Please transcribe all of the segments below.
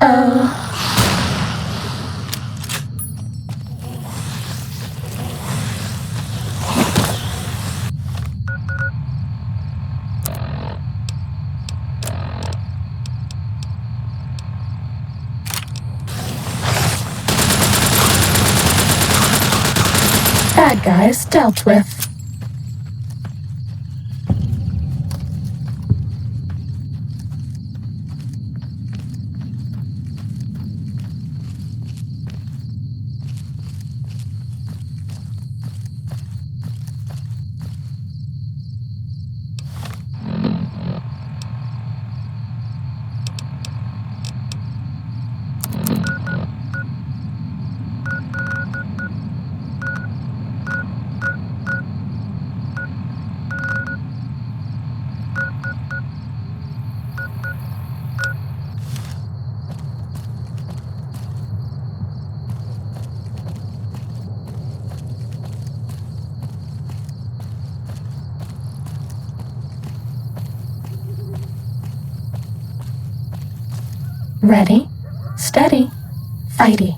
Uh-oh. Bad guys dealt with. Ready, steady, fighty.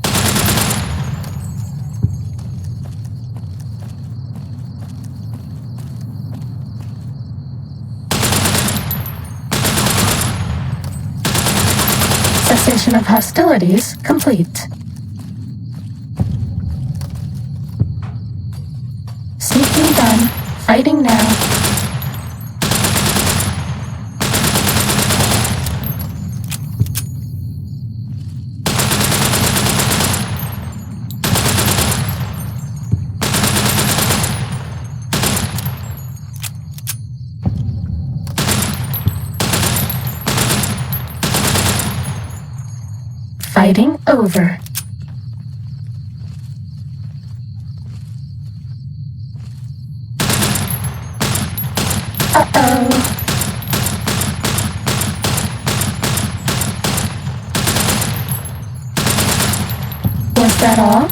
Cessation of hostilities complete. Sneaking done, fighting now. Fighting over. Uh-oh. Was that all?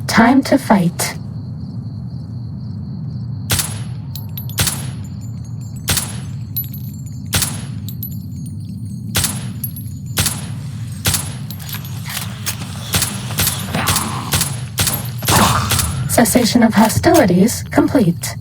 Time to fight. Cessation of hostilities complete.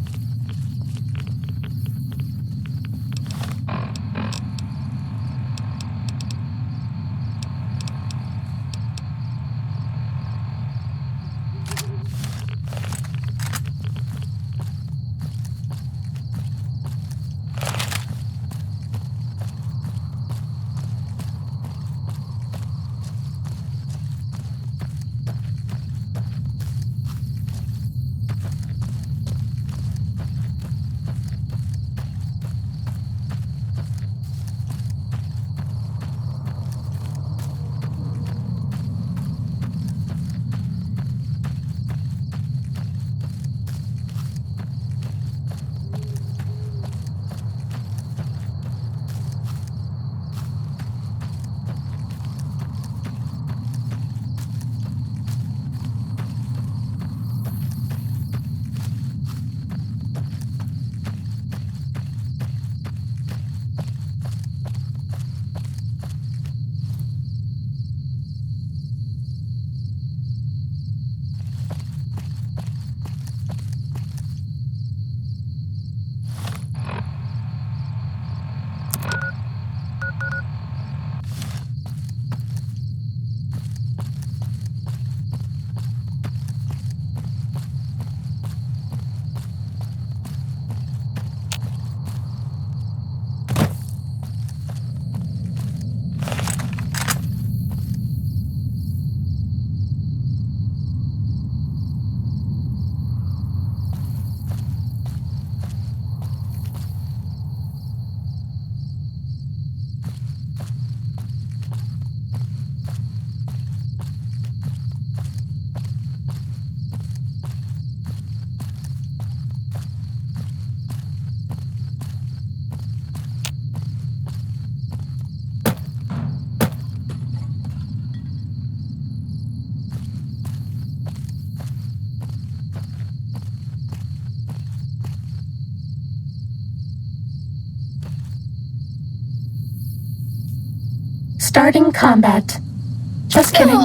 Starting combat. Just kidding.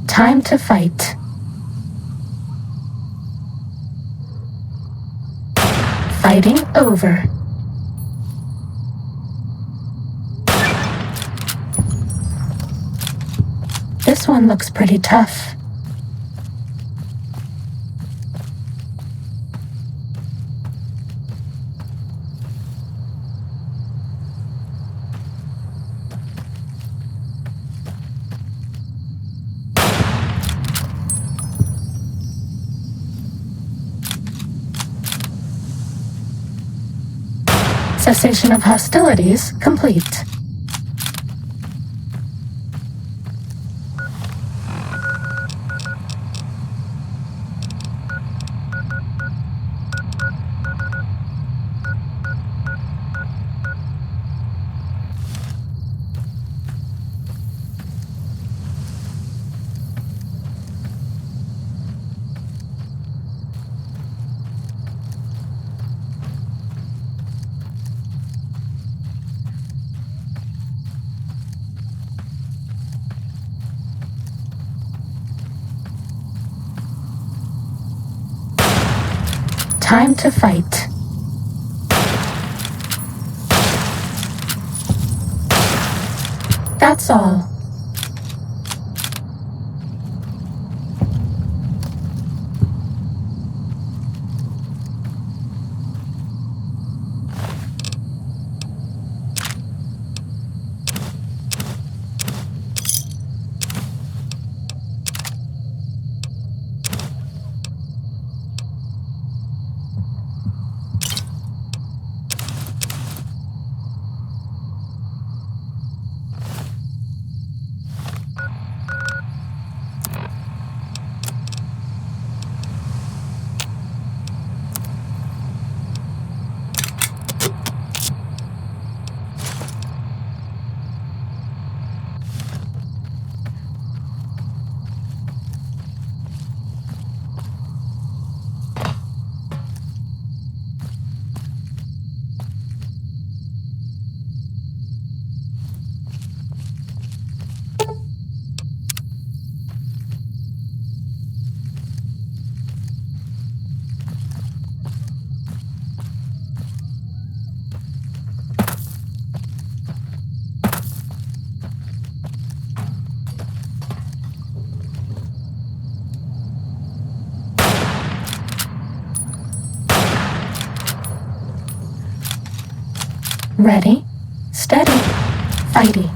Time to fight. Fighting over. This one looks pretty tough. Cessation of hostilities complete. Time to fight. That's all. Ready, steady, fighty.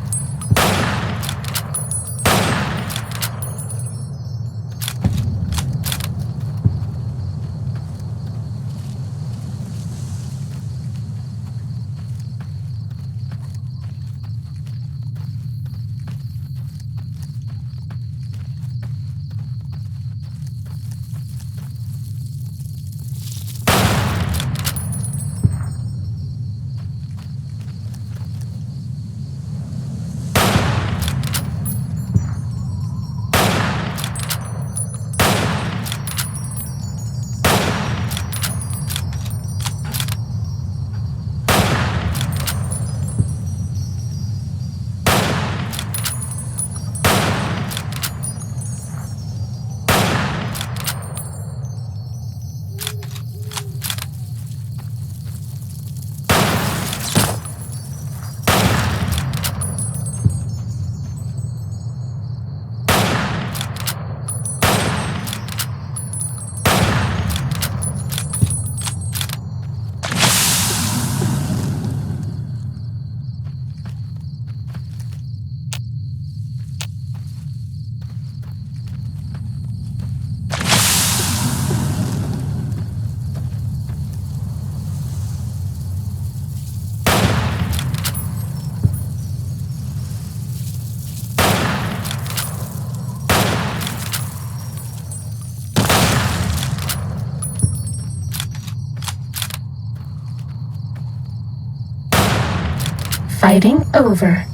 Fighting over.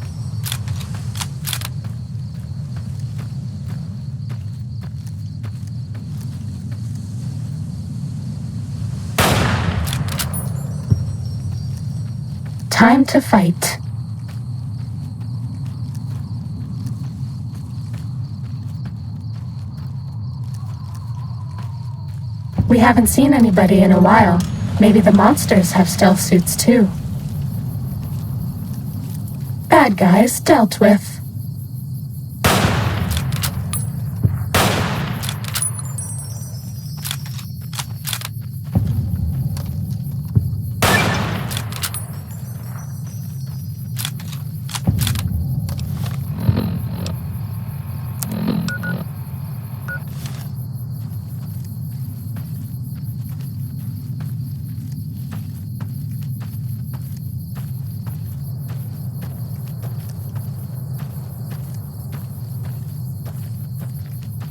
Time to fight. We haven't seen anybody in a while. Maybe the monsters have stealth suits too. Bad guys dealt with.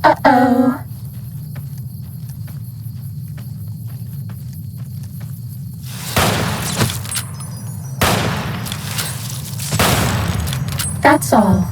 Uh-oh. That's all.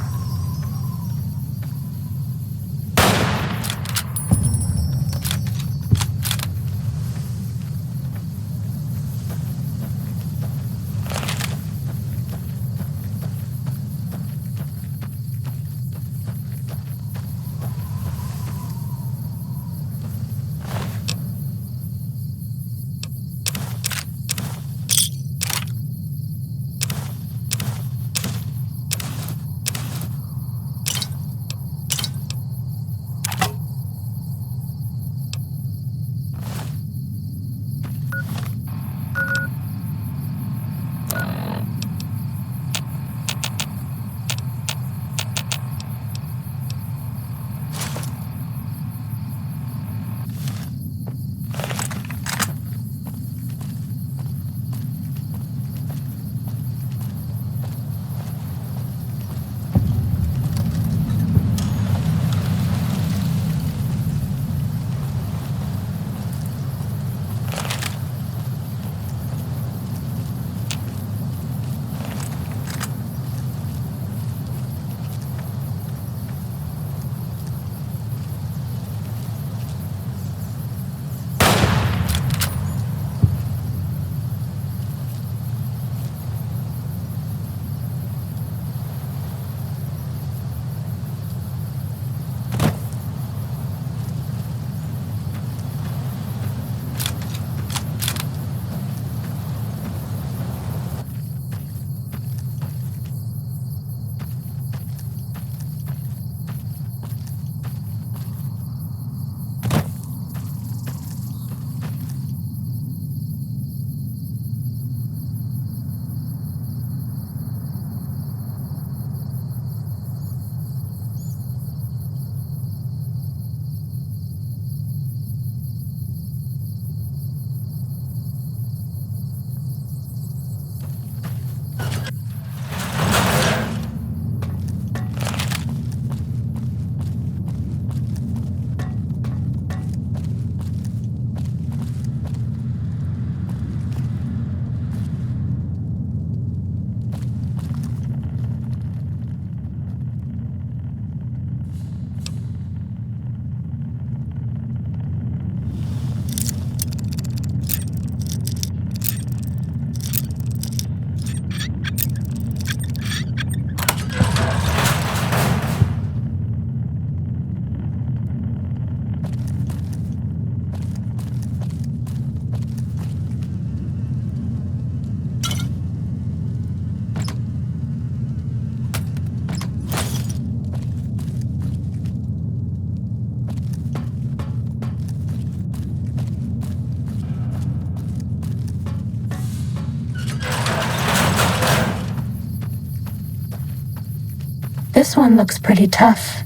This one looks pretty tough.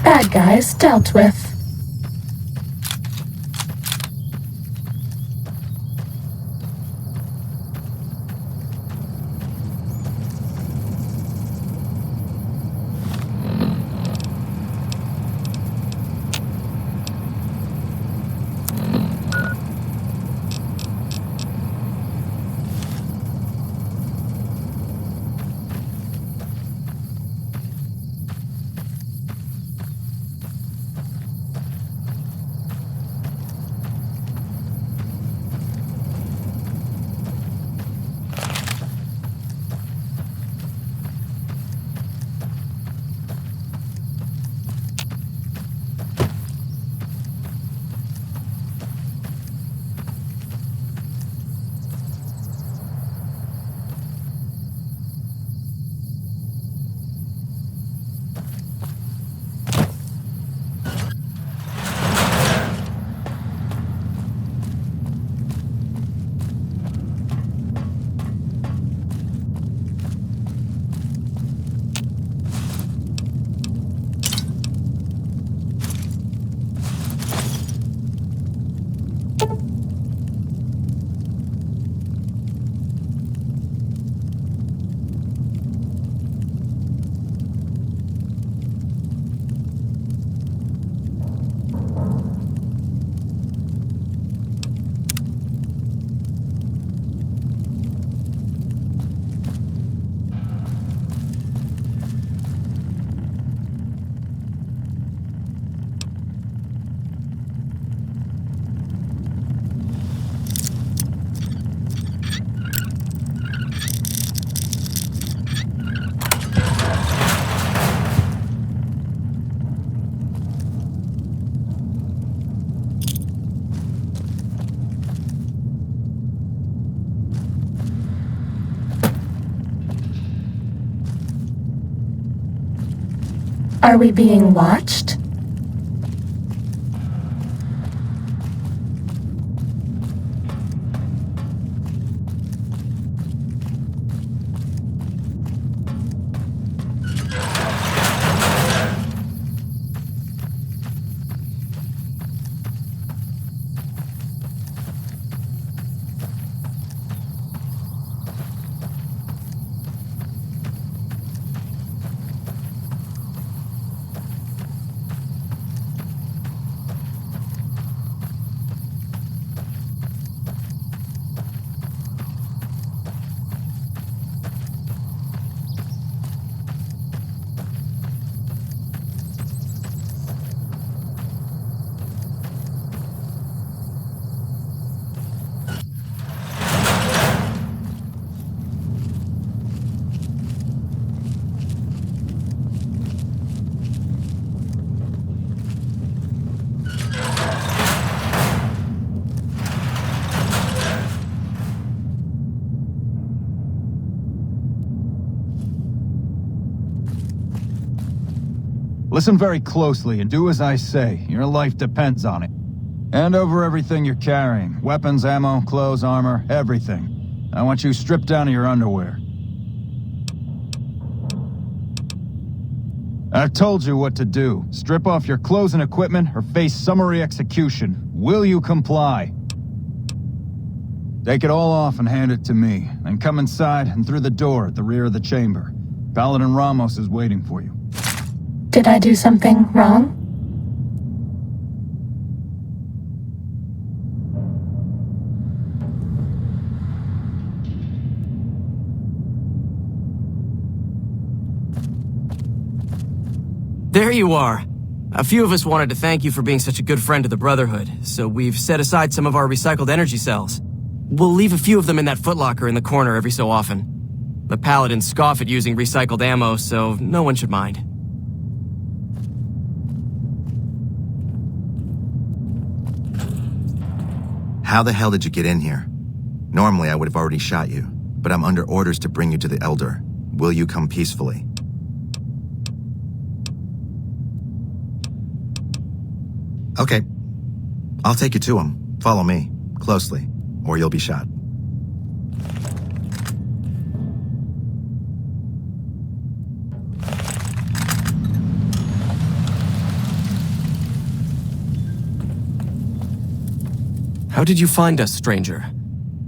Bad guys dealt with. Are we being watched? Listen very closely and do as I say. Your life depends on it. Hand over everything you're carrying. Weapons, ammo, clothes, armor, everything. I want you stripped down to your underwear. I've told you what to do. Strip off your clothes and equipment or face summary execution. Will you comply? Take it all off and hand it to me. Then come inside and through the door at the rear of the chamber. Paladin Ramos is waiting for you. Did I do something wrong? There you are. A few of us wanted to thank you for being such a good friend to the Brotherhood, so we've set aside some of our recycled energy cells. We'll leave a few of them in that footlocker in the corner every so often. The Paladins scoff at using recycled ammo, so no one should mind. How the hell did you get in here? Normally I would have already shot you, but I'm under orders to bring you to the Elder. Will you come peacefully? Okay. I'll take you to him. Follow me, closely, or you'll be shot. How did you find us, stranger?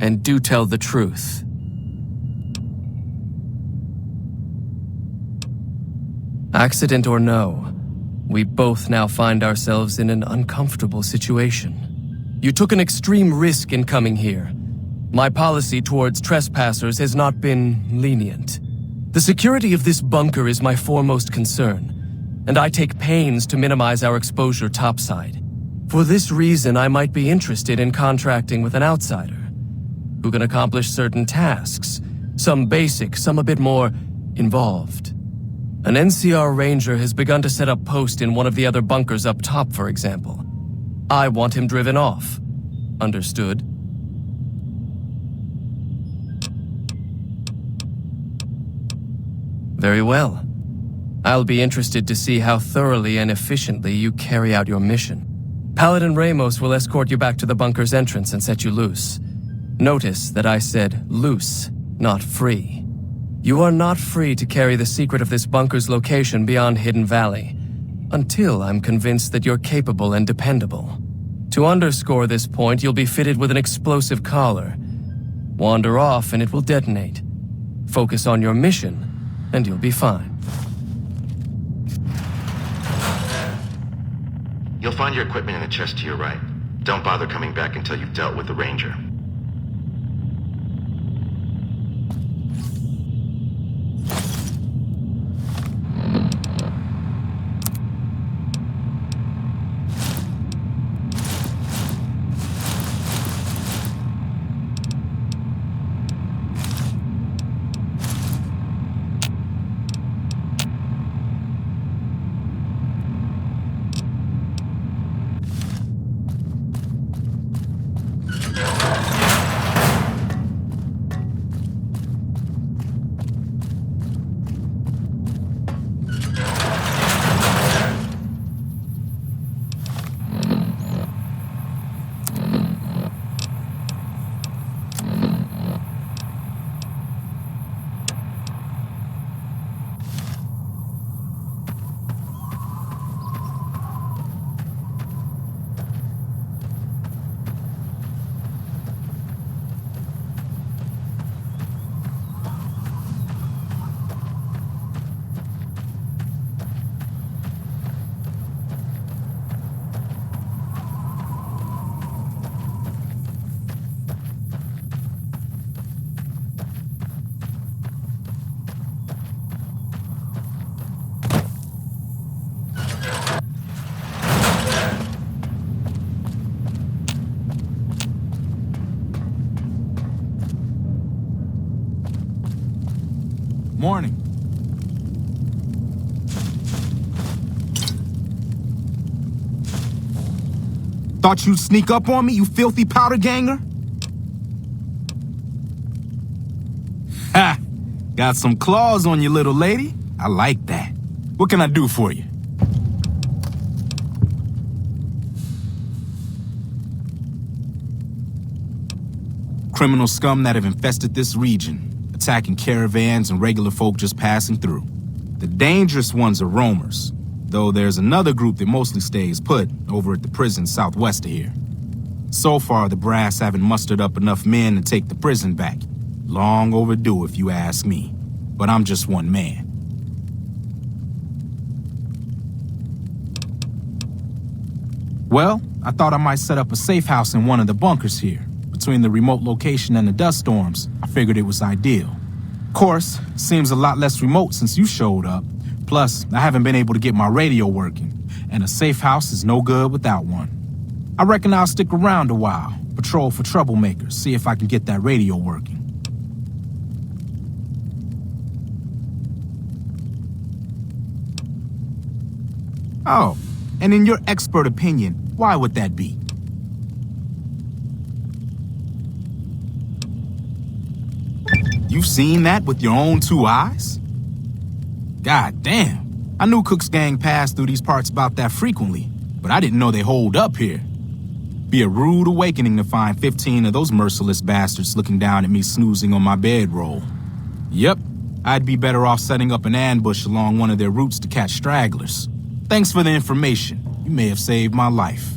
And do tell the truth. Accident or no, we both now find ourselves in an uncomfortable situation. You took an extreme risk in coming here. My policy towards trespassers has not been lenient. The security of this bunker is my foremost concern, and I take pains to minimize our exposure topside. For this reason, I might be interested in contracting with an outsider who can accomplish certain tasks, some basic, some a bit more involved. An NCR ranger has begun to set up post in one of the other bunkers up top, for example. I want him driven off. Understood? Very well. I'll be interested to see how thoroughly and efficiently you carry out your mission. Paladin Ramos will escort you back to the bunker's entrance and set you loose. Notice that I said loose, not free. You are not free to carry the secret of this bunker's location beyond Hidden Valley, until I'm convinced that you're capable and dependable. To underscore this point, you'll be fitted with an explosive collar. Wander off and it will detonate. Focus on your mission, and you'll be fine. You'll find your equipment in the chest to your right. Don't bother coming back until you've dealt with the Ranger. Morning. Thought you'd sneak up on me, you filthy powder ganger? Ha! Got some claws on you, little lady. I like that. What can I do for you? Criminal scum that have infested this region, attacking caravans and regular folk just passing through. The dangerous ones are roamers, though there's another group that mostly stays put over at the prison southwest of here. So far, the brass haven't mustered up enough men to take the prison back. Long overdue, if you ask me. But I'm just one man. Well, I thought I might set up a safe house in one of the bunkers here. Between the remote location and the dust storms, I figured it was ideal. Of course, seems a lot less remote since you showed up. Plus, I haven't been able to get my radio working, and a safe house is no good without one. I reckon I'll stick around a while, patrol for troublemakers, see if I can get that radio working. Oh, and in your expert opinion, why would that be? You've seen that with your own two eyes? God damn. I knew Cook's gang passed through these parts about that frequently, but I didn't know they holed up here. Be a rude awakening to find 15 of those merciless bastards looking down at me snoozing on my bedroll. Yep, I'd be better off setting up an ambush along one of their routes to catch stragglers. Thanks for the information. You may have saved my life.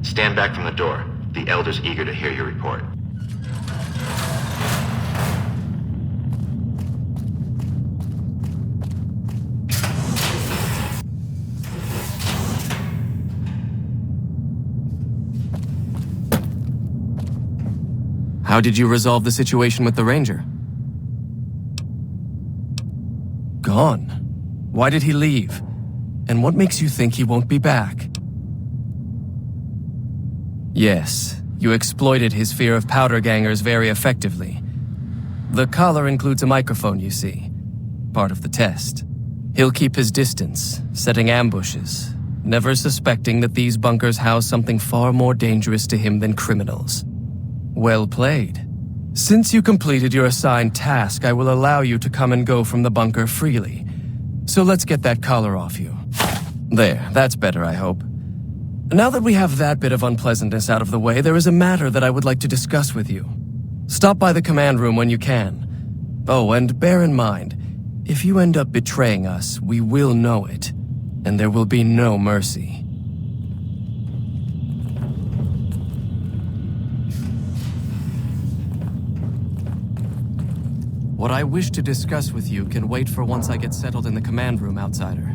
Stand back from the door. The Elder's eager to hear your report. How did you resolve the situation with the Ranger? Gone. Why did he leave? And what makes you think he won't be back? Yes, you exploited his fear of powder gangers very effectively. The collar includes a microphone, you see. Part of the test. He'll keep his distance, setting ambushes, never suspecting that these bunkers house something far more dangerous to him than criminals. Well played. Since you completed your assigned task, I will allow you to come and go from the bunker freely. So let's get that collar off you. There, that's better, I hope. Now that we have that bit of unpleasantness out of the way, there is a matter that I would like to discuss with you. Stop by the command room when you can. Oh, and bear in mind, if you end up betraying us, we will know it, and there will be no mercy. What I wish to discuss with you can wait for once I get settled in the command room, outsider.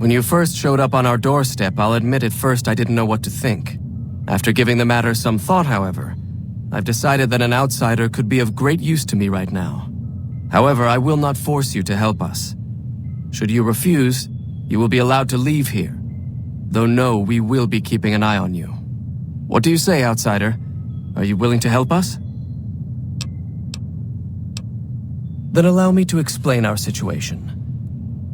When you first showed up on our doorstep, I'll admit at first I didn't know what to think. After giving the matter some thought, however, I've decided that an outsider could be of great use to me right now. However, I will not force you to help us. Should you refuse, you will be allowed to leave here. Though no, we will be keeping an eye on you. What do you say, outsider? Are you willing to help us? Then allow me to explain our situation.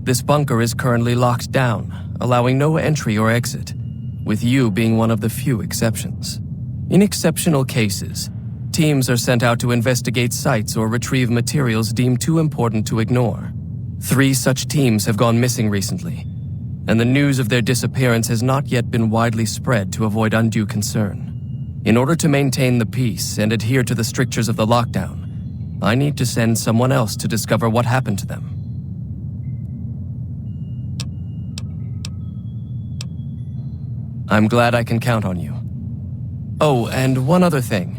This bunker is currently locked down, allowing no entry or exit, with you being one of the few exceptions. In exceptional cases, teams are sent out to investigate sites or retrieve materials deemed too important to ignore. 3 such teams have gone missing recently, and the news of their disappearance has not yet been widely spread to avoid undue concern. In order to maintain the peace and adhere to the strictures of the lockdown, I need to send someone else to discover what happened to them. I'm glad I can count on you. Oh, and one other thing.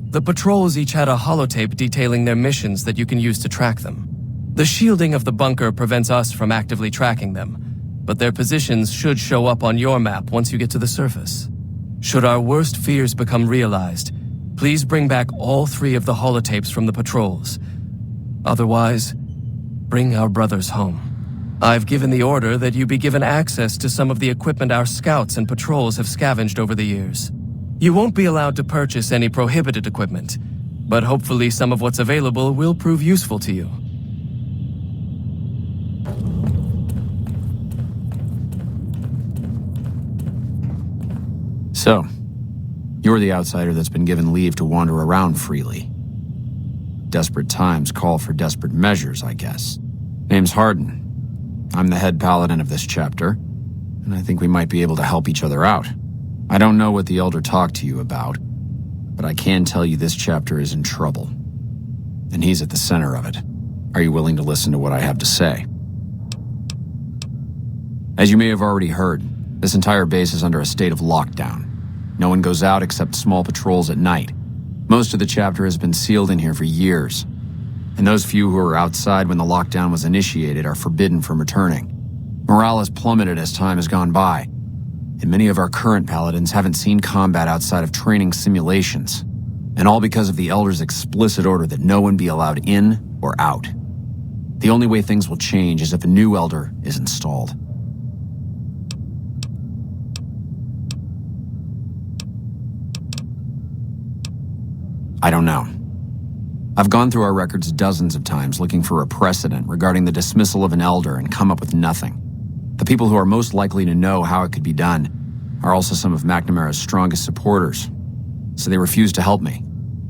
The patrols each had a holotape detailing their missions that you can use to track them. The shielding of the bunker prevents us from actively tracking them, but their positions should show up on your map once you get to the surface. Should our worst fears become realized, please bring back all 3 of the holotapes from the patrols. Otherwise, bring our brothers home. I've given the order that you be given access to some of the equipment our scouts and patrols have scavenged over the years. You won't be allowed to purchase any prohibited equipment, but hopefully some of what's available will prove useful to you. So, you're the outsider that's been given leave to wander around freely. Desperate times call for desperate measures, I guess. Name's Hardin. I'm the head paladin of this chapter, and I think we might be able to help each other out. I don't know what the Elder talked to you about, but I can tell you this chapter is in trouble. And he's at the center of it. Are you willing to listen to what I have to say? As you may have already heard, this entire base is under a state of lockdown. No one goes out except small patrols at night. Most of the chapter has been sealed in here for years, and those few who were outside when the lockdown was initiated are forbidden from returning. Morale has plummeted as time has gone by, and many of our current paladins haven't seen combat outside of training simulations, and all because of the Elder's explicit order that no one be allowed in or out. The only way things will change is if a new Elder is installed. I don't know. I've gone through our records dozens of times looking for a precedent regarding the dismissal of an Elder and come up with nothing. The people who are most likely to know how it could be done are also some of McNamara's strongest supporters, so they refuse to help me,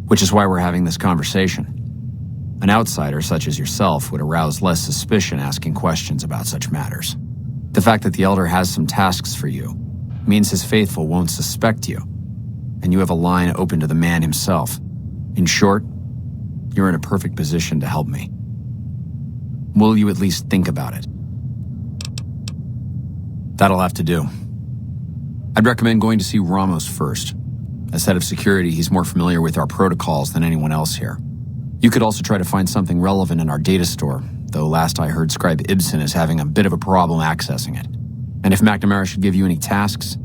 which is why we're having this conversation. An outsider such as yourself would arouse less suspicion asking questions about such matters. The fact that the Elder has some tasks for you means his faithful won't suspect you, and you have a line open to the man himself. In short, you're in a perfect position to help me. Will you at least think about it? That'll have to do. I'd recommend going to see Ramos first. As head of security, he's more familiar with our protocols than anyone else here. You could also try to find something relevant in our data store, though last I heard Scribe Ibsen is having a bit of a problem accessing it. And if McNamara should give you any tasks,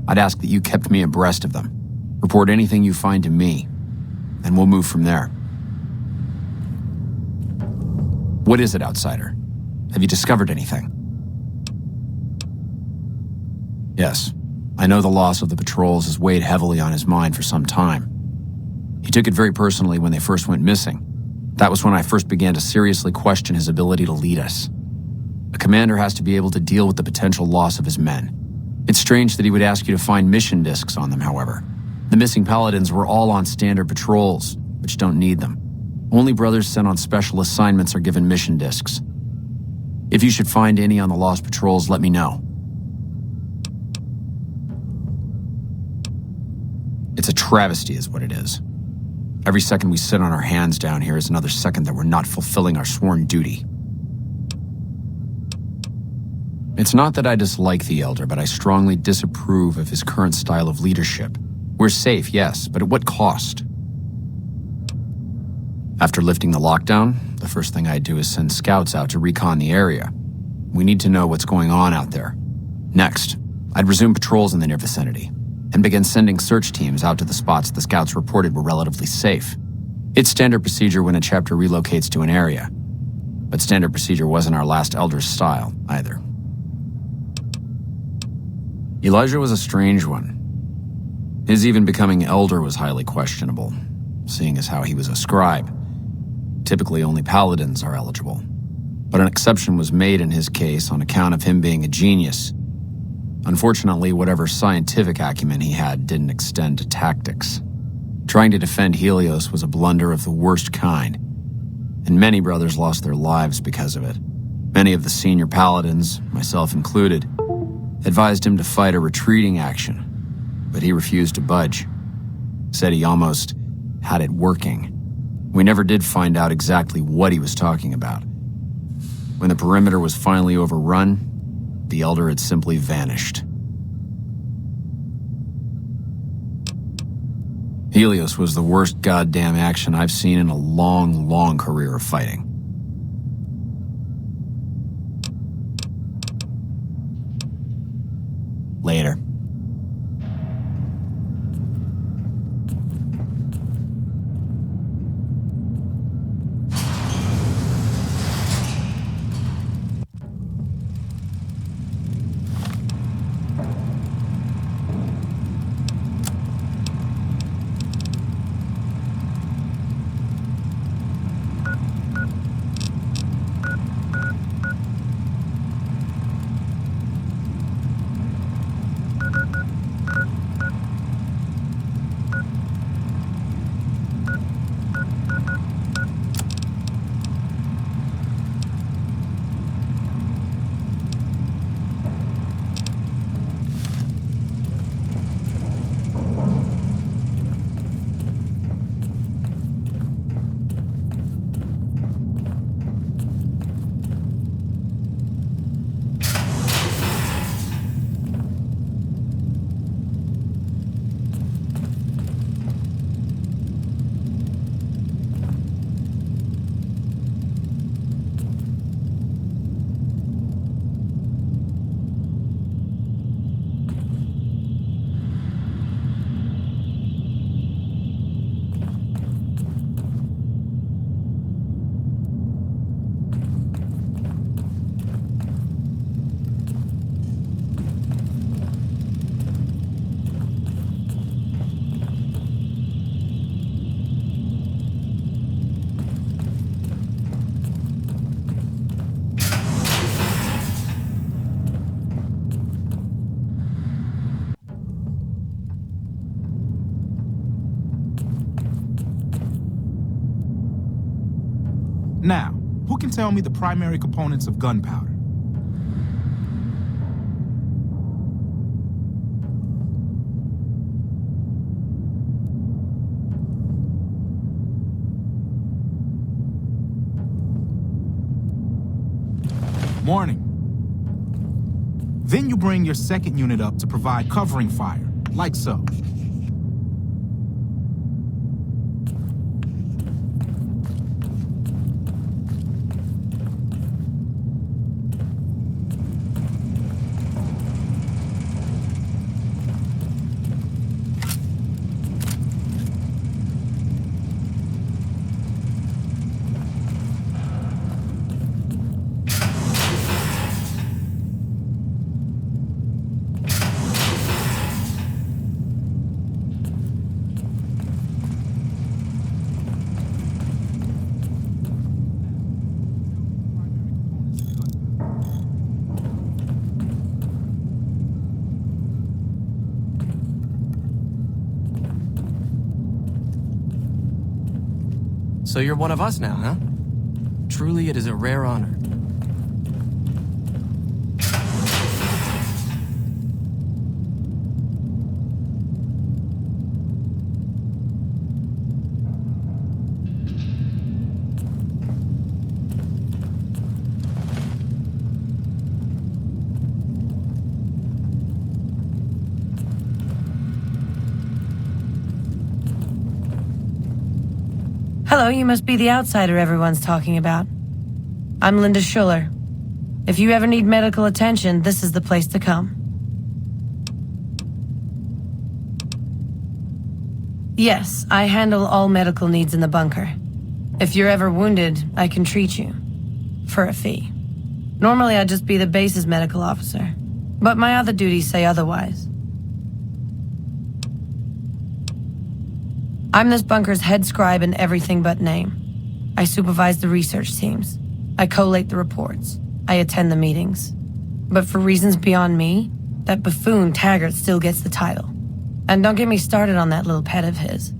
I'd ask that you kept me abreast of them. Report anything you find to me, and we'll move from there. What is it, outsider? Have you discovered anything? Yes, I know the loss of the patrols has weighed heavily on his mind for some time. He took it very personally when they first went missing. That was when I first began to seriously question his ability to lead us. A commander has to be able to deal with the potential loss of his men. It's strange that he would ask you to find mission discs on them, however. The missing paladins were all on standard patrols, which don't need them. Only brothers sent on special assignments are given mission discs. If you should find any on the lost patrols, let me know. It's a travesty is what it is. Every second we sit on our hands down here is another second that we're not fulfilling our sworn duty. It's not that I dislike the Elder, but I strongly disapprove of his current style of leadership. We're safe, yes, but at what cost? After lifting the lockdown, the first thing I'd do is send scouts out to recon the area. We need to know what's going on out there. Next, I'd resume patrols in the near vicinity and begin sending search teams out to the spots the scouts reported were relatively safe. It's standard procedure when a chapter relocates to an area, but standard procedure wasn't our last Elder's style, either. Elijah was a strange one. His even becoming Elder was highly questionable, seeing as how he was a scribe. Typically, only paladins are eligible, but an exception was made in his case on account of him being a genius. Unfortunately, whatever scientific acumen he had didn't extend to tactics. Trying to defend Helios was a blunder of the worst kind, and many brothers lost their lives because of it. Many of the senior paladins, myself included, advised him to fight a retreating action, but he refused to budge. Said he almost had it working. We never did find out exactly what he was talking about. When the perimeter was finally overrun, the Elder had simply vanished. Helios was the worst goddamn action I've seen in a long, long career of fighting. Later. Now, who can tell me the primary components of gunpowder? Morning. Then you bring your second unit up to provide covering fire, like so. So you're one of us now, huh? Truly, it is a rare honor. Hello, you must be the outsider everyone's talking about. I'm Linda Schuller. If you ever need medical attention, this is the place to come. Yes, I handle all medical needs in the bunker. If you're ever wounded, I can treat you. For a fee. Normally I'd just be the base's medical officer, but my other duties say otherwise. I'm this bunker's head scribe in everything but name. I supervise the research teams. I collate the reports. I attend the meetings. But for reasons beyond me, that buffoon Taggart still gets the title. And don't get me started on that little pet of his.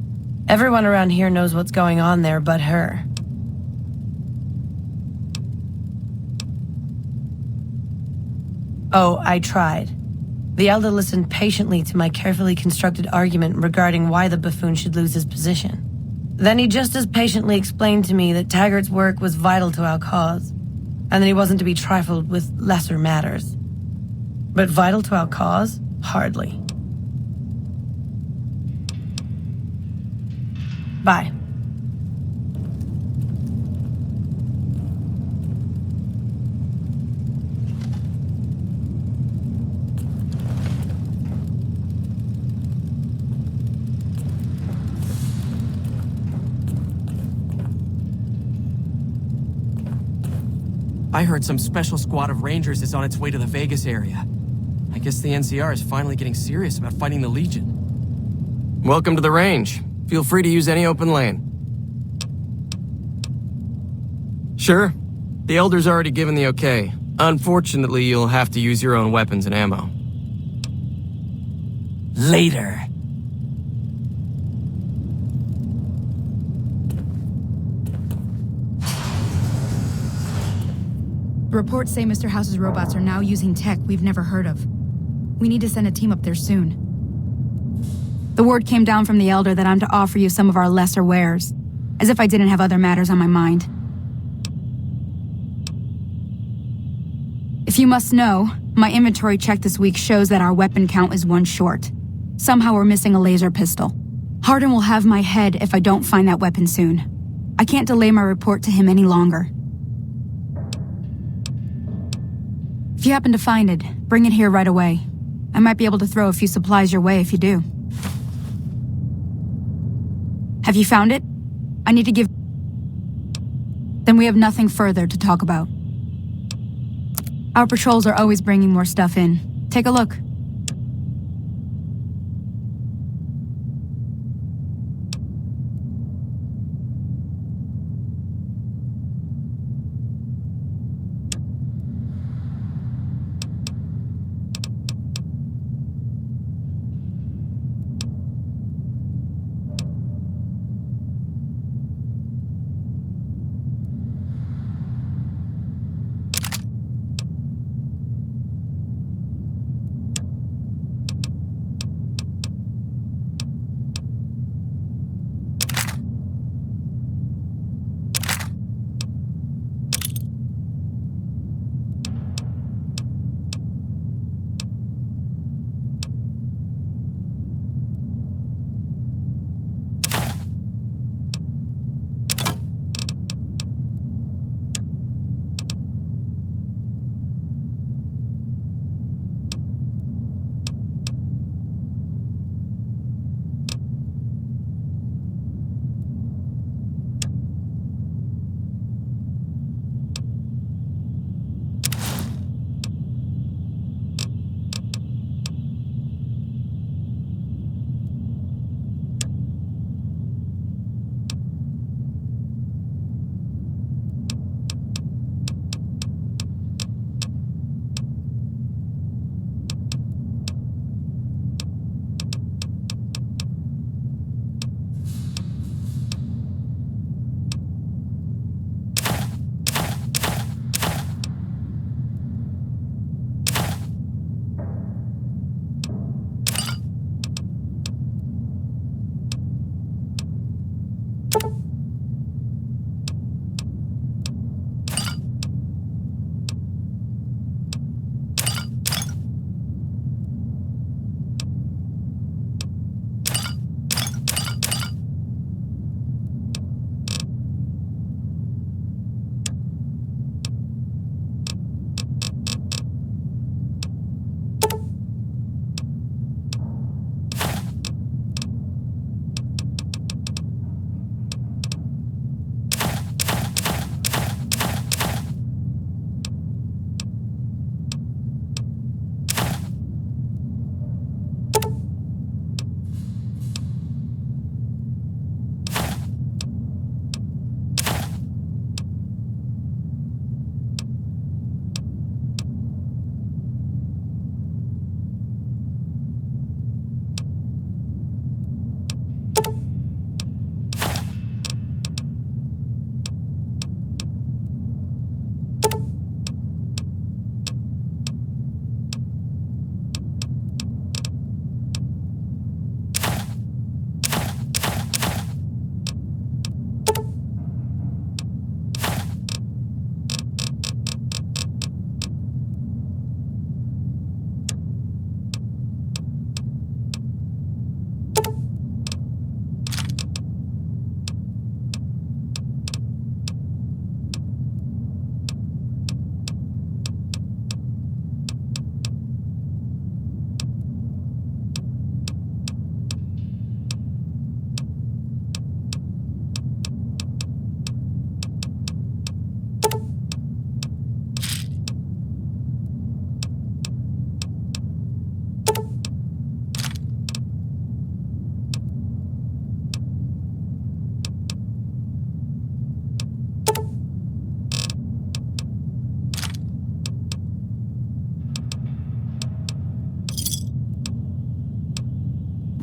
Everyone around here knows what's going on there but her. Oh, I tried. The Elder listened patiently to my carefully constructed argument regarding why the buffoon should lose his position. Then he just as patiently explained to me that Taggart's work was vital to our cause, and that he wasn't to be trifled with lesser matters. But vital to our cause? Hardly. Bye. I heard some special squad of Rangers is on its way to the Vegas area. I guess the NCR is finally getting serious about fighting the Legion. Welcome to the range. Feel free to use any open lane. Sure. The Elder's already given the okay. Unfortunately, you'll have to use your own weapons and ammo. Later. Reports say Mr. House's robots are now using tech we've never heard of. We need to send a team up there soon. The word came down from the Elder that I'm to offer you some of our lesser wares, as if I didn't have other matters on my mind. If you must know, my inventory check this week shows that our weapon count is 1 short. Somehow we're missing a laser pistol. Hardin will have my head if I don't find that weapon soon. I can't delay my report to him any longer. If you happen to find it, bring it here right away. I might be able to throw a few supplies your way if you do. Have you found it? I need to give... Then we have nothing further to talk about. Our patrols are always bringing more stuff in. Take a look.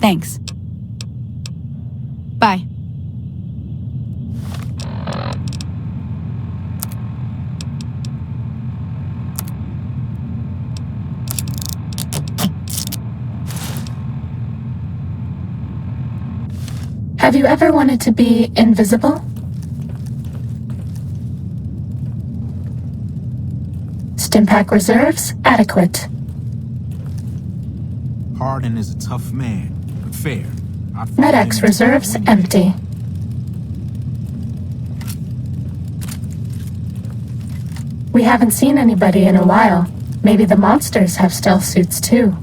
Thanks. Bye. Have you ever wanted to be invisible? Stimpack reserves adequate. Hardin is a tough man, but fair. Med-X reserves empty. We haven't seen anybody in a while. Maybe the monsters have stealth suits too.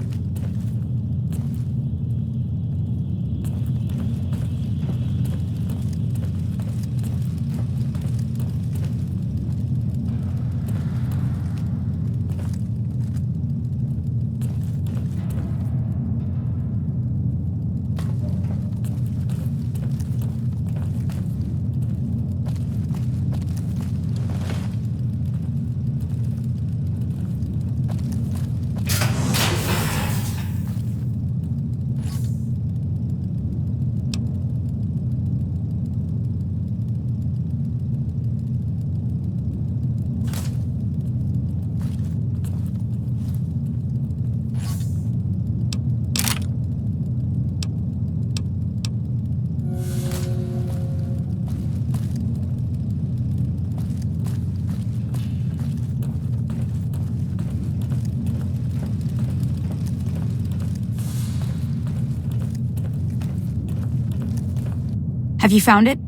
Have you found it?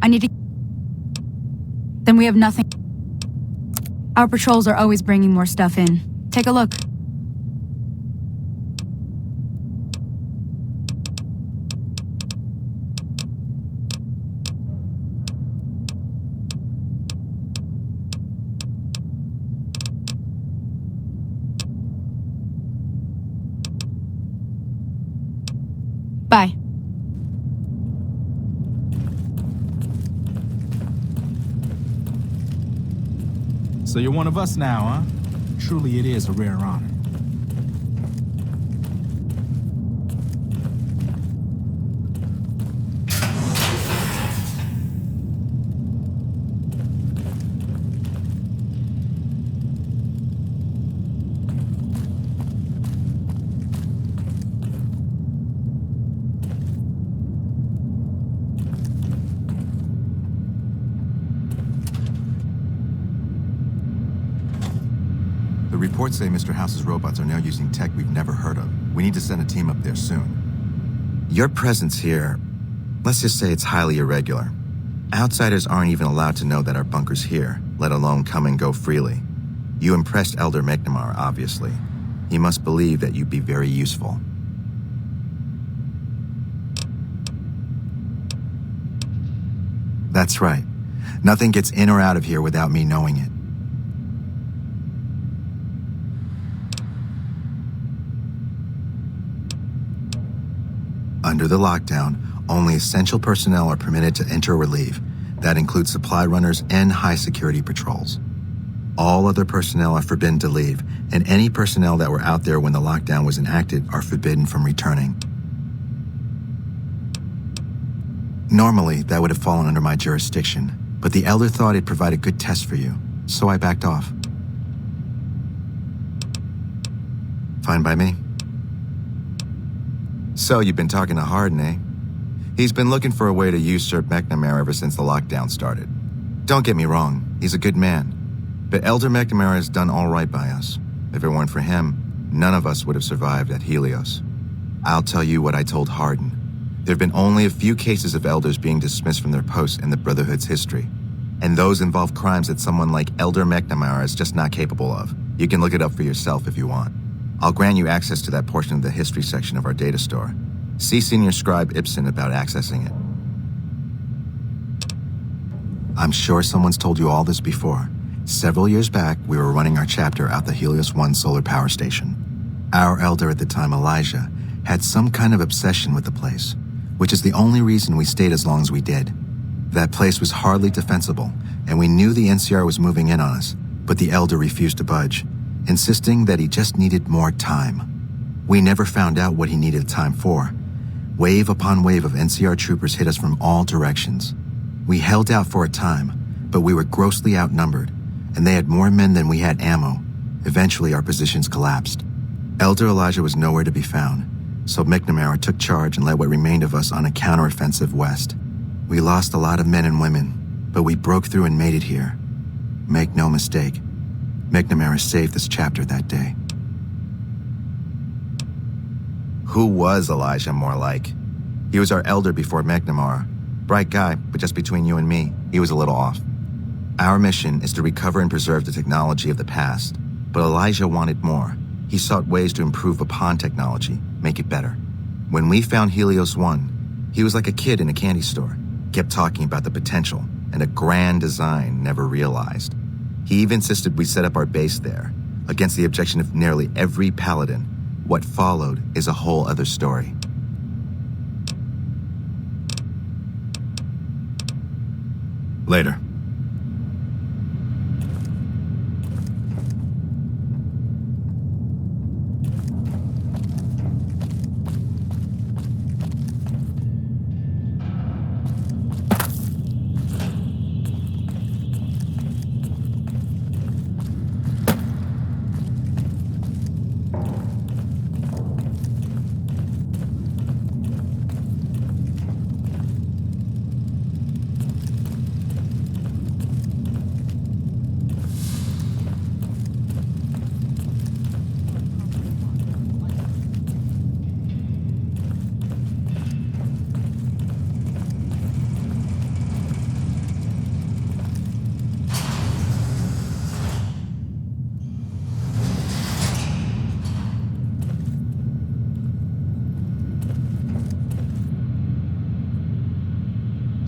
I need to... Then we have nothing. Our patrols are always bringing more stuff in. Take a look. Bye. So you're one of us now, huh? Truly it is a rare honor. The reports say Mr. House's robots are now using tech we've never heard of. We need to send a team up there soon. Your presence here, let's just say it's highly irregular. Outsiders aren't even allowed to know that our bunker's here, let alone come and go freely. You impressed Elder McNamara, obviously. He must believe that you'd be very useful. That's right. Nothing gets in or out of here without me knowing it. Under the lockdown, only essential personnel are permitted to enter or leave. That includes supply runners and high-security patrols. All other personnel are forbidden to leave, and any personnel that were out there when the lockdown was enacted are forbidden from returning. Normally, that would have fallen under my jurisdiction, but the Elder thought it'd provide a good test for you, so I backed off. Fine by me. So you've been talking to Hardin, eh? He's been looking for a way to usurp McNamara ever since the lockdown started. Don't get me wrong, he's a good man. But Elder McNamara has done all right by us. If it weren't for him, none of us would have survived at Helios. I'll tell you what I told Hardin. There have been only a few cases of Elders being dismissed from their posts in the Brotherhood's history. And those involve crimes that someone like Elder McNamara is just not capable of. You can look it up for yourself if you want. I'll grant you access to that portion of the history section of our data store. See Senior Scribe Ibsen about accessing it. I'm sure someone's told you all this before. Several years back, we were running our chapter out the Helios 1 solar power station. Our Elder at the time, Elijah, had some kind of obsession with the place, which is the only reason we stayed as long as we did. That place was hardly defensible, and we knew the NCR was moving in on us, but the Elder refused to budge, insisting that he just needed more time. We never found out what he needed time for, Wave upon wave of NCR troopers hit us from all directions. We held out for a time, but we were grossly outnumbered, and they had more men than we had ammo. Eventually, our positions collapsed. Elder Elijah was nowhere to be found, so McNamara took charge and led what remained of us on a counteroffensive west. We lost a lot of men and women, but we broke through and made it here. Make no mistake, McNamara saved this chapter that day. Who was Elijah more like? He was our elder before McNamara. Bright guy, but just between you and me, he was a little off. Our mission is to recover and preserve the technology of the past, but Elijah wanted more. He sought ways to improve upon technology, make it better. When we found Helios 1, he was like a kid in a candy store, kept talking about the potential and a grand design never realized. He even insisted we set up our base there, against the objection of nearly every paladin. What followed is a whole other story. Later.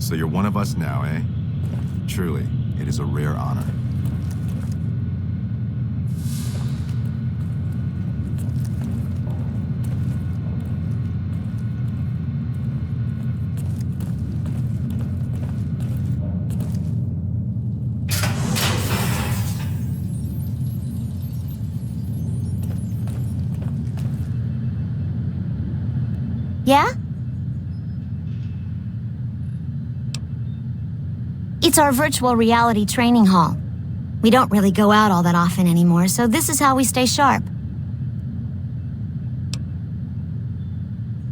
So you're one of us now, eh? Truly, it is a rare honor. Yeah? It's our virtual reality training hall. We don't really go out all that often anymore, so this is how we stay sharp.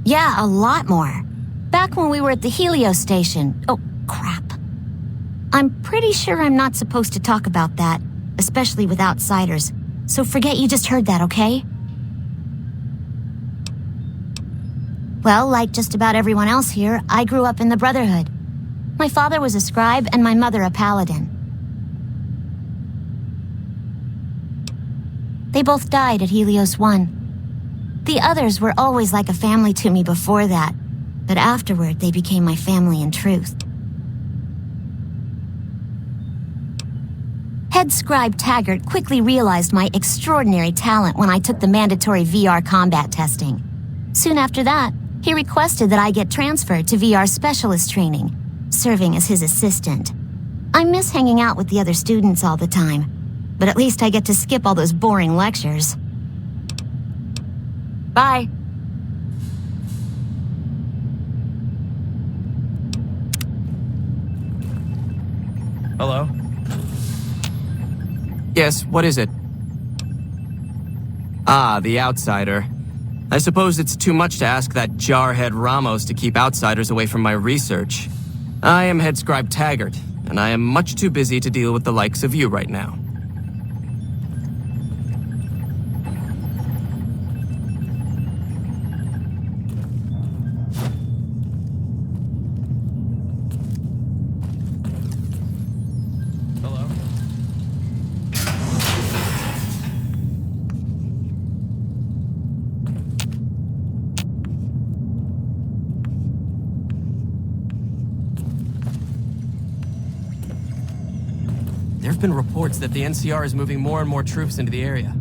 Yeah, a lot more. Back when we were at the Helios station. Oh, crap. I'm pretty sure I'm not supposed to talk about that, especially with outsiders. So forget you just heard that, okay? Well, like just about everyone else here, I grew up in the Brotherhood. My father was a scribe and my mother a paladin. They both died at Helios 1. The others were always like a family to me before that, but afterward they became my family in truth. Head scribe Taggart quickly realized my extraordinary talent when I took the mandatory VR combat testing. Soon after that, he requested that I get transferred to VR specialist training, serving as his assistant. I miss hanging out with the other students all the time, but at least I get to skip all those boring lectures. Bye. Hello? Yes, what is it? Ah, the outsider. I suppose it's too much to ask that jarhead Ramos to keep outsiders away from my research. I am Head Scribe Taggart, and I am much too busy to deal with the likes of you right now. Hello? There have been reports that the NCR is moving more and more troops into the area.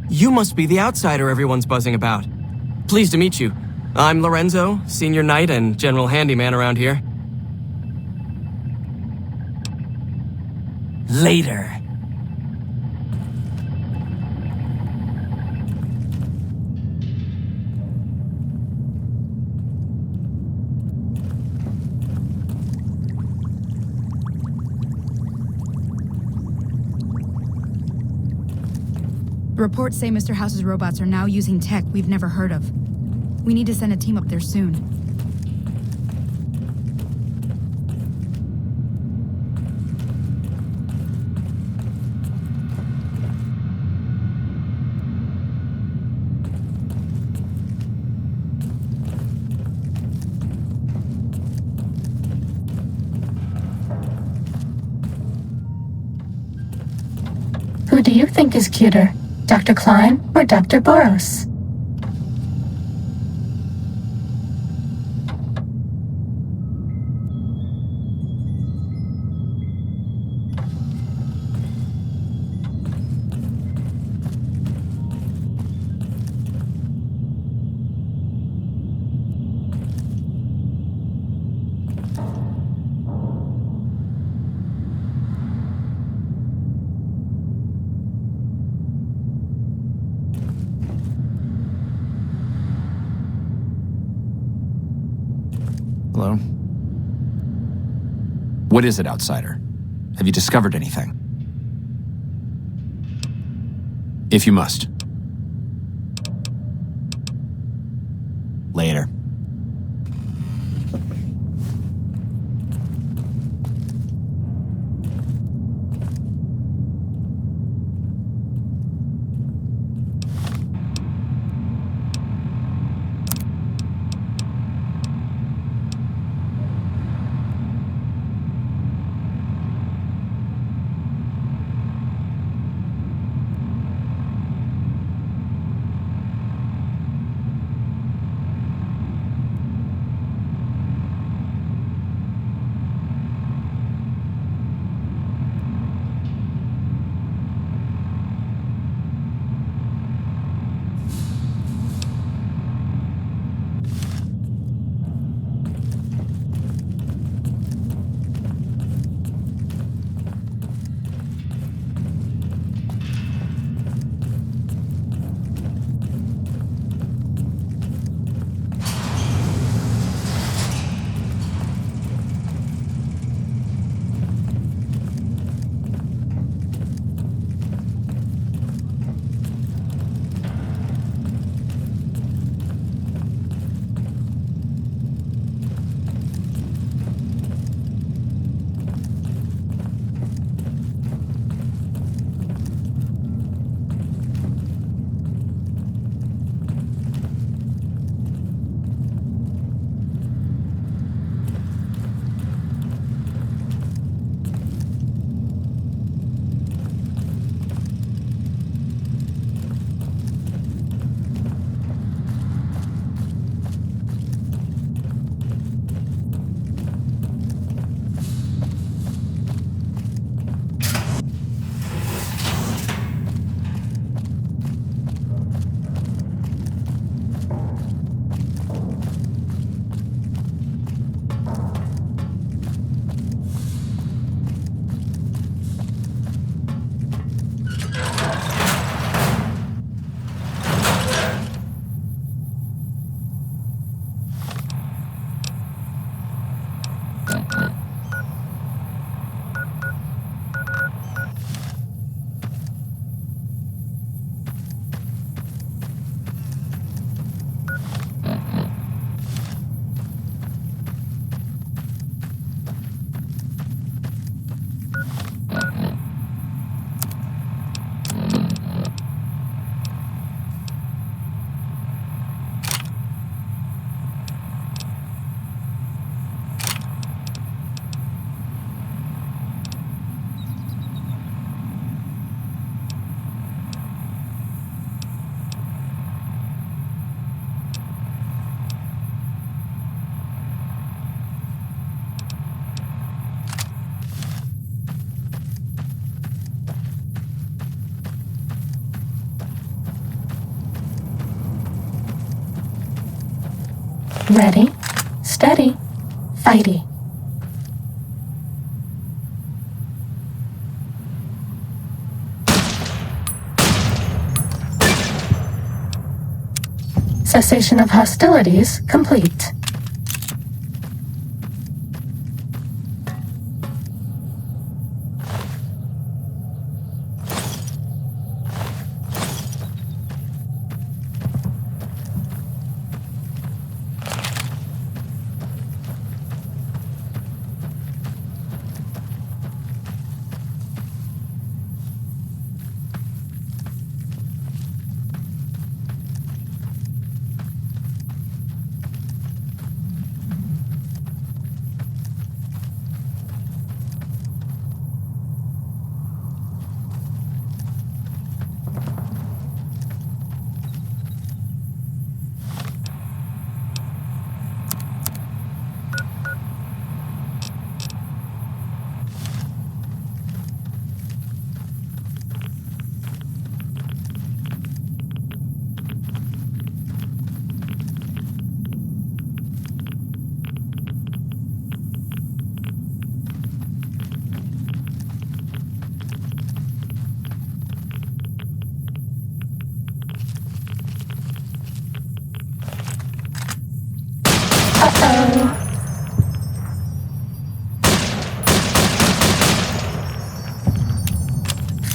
You must be the outsider everyone's buzzing about. Pleased to meet you. I'm Lorenzo, senior knight and general handyman around here. Later. Reports say Mr. House's robots are now using tech we've never heard of. We need to send a team up there soon. Who do you think is cuter, Dr. Klein or Dr. Boros? Hello? What is it, outsider? Have you discovered anything? If you must. Later. Ready, steady, fighty. Cessation of hostilities complete.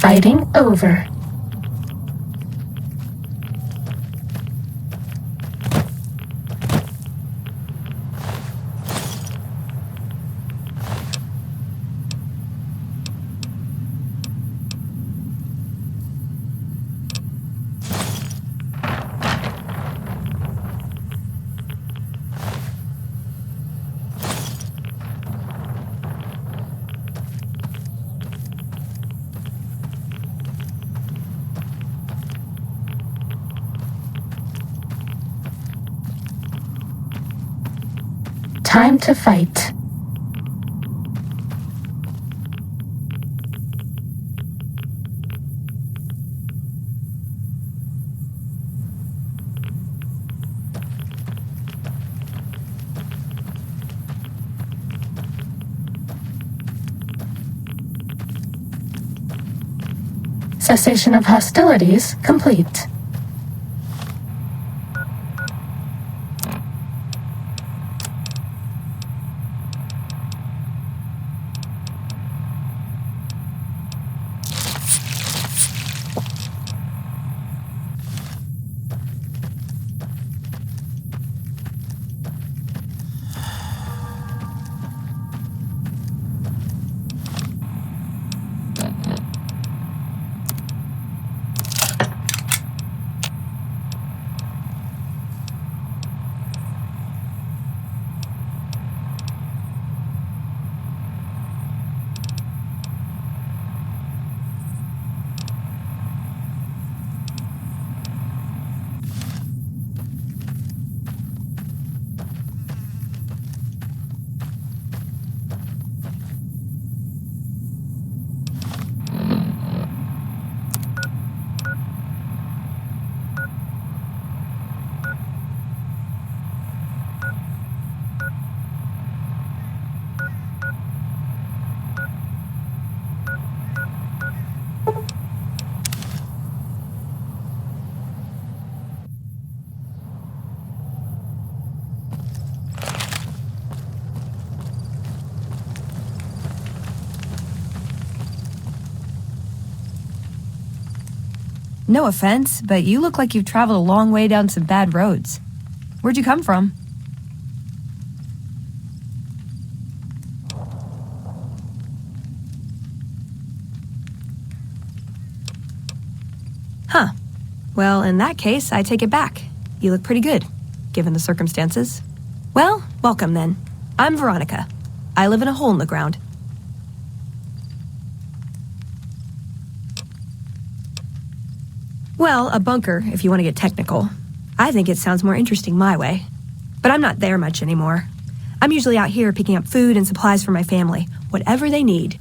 Fighting over. Time to fight. Cessation of hostilities complete. No offense, but you look like you've traveled a long way down some bad roads. Where'd you come from? Huh. Well, in that case, I take it back. You look pretty good, given the circumstances. Well, welcome then. I'm Veronica. I live in a hole in the ground. Well, a bunker, if you want to get technical. I think it sounds more interesting my way. But I'm not there much anymore. I'm usually out here picking up food and supplies for my family, whatever they need.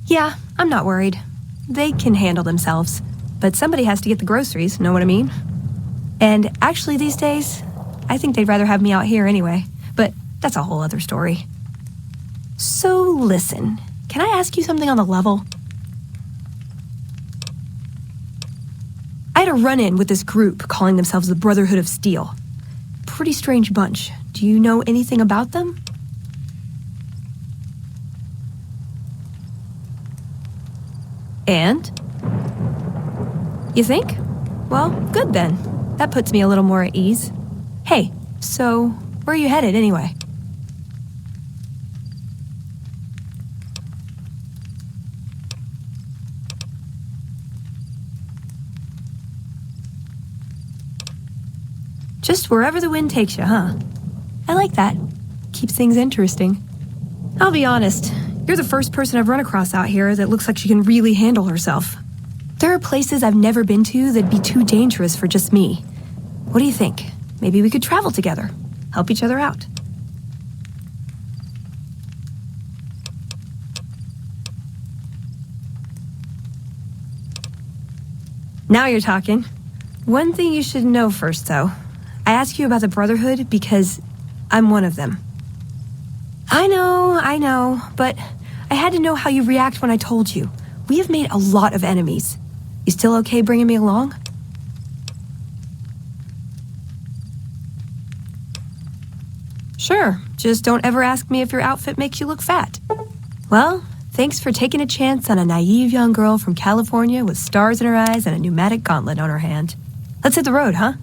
Yeah, I'm not worried. They can handle themselves. But somebody has to get the groceries, know what I mean? And actually these days, I think they'd rather have me out here anyway, but that's a whole other story. So listen, can I ask you something on the level? I had a run-in with this group calling themselves the Brotherhood of Steel. Pretty strange bunch. Do you know anything about them? And? You think? Well, good then. That puts me a little more at ease. Hey, so where are you headed anyway? Just wherever the wind takes you, huh? I like that. Keeps things interesting. I'll be honest, you're the first person I've run across out here that looks like she can really handle herself. There are places I've never been to that'd be too dangerous for just me. What do you think? Maybe we could travel together, help each other out. Now you're talking. One thing you should know first, though. I ask you about the Brotherhood because I'm one of them. I know, but I had to know how you react when I told you. We have made a lot of enemies. You still okay bringing me along? Sure, just don't ever ask me if your outfit makes you look fat. Well, thanks for taking a chance on a naive young girl from California with stars in her eyes and a pneumatic gauntlet on her hand. Let's hit the road, huh?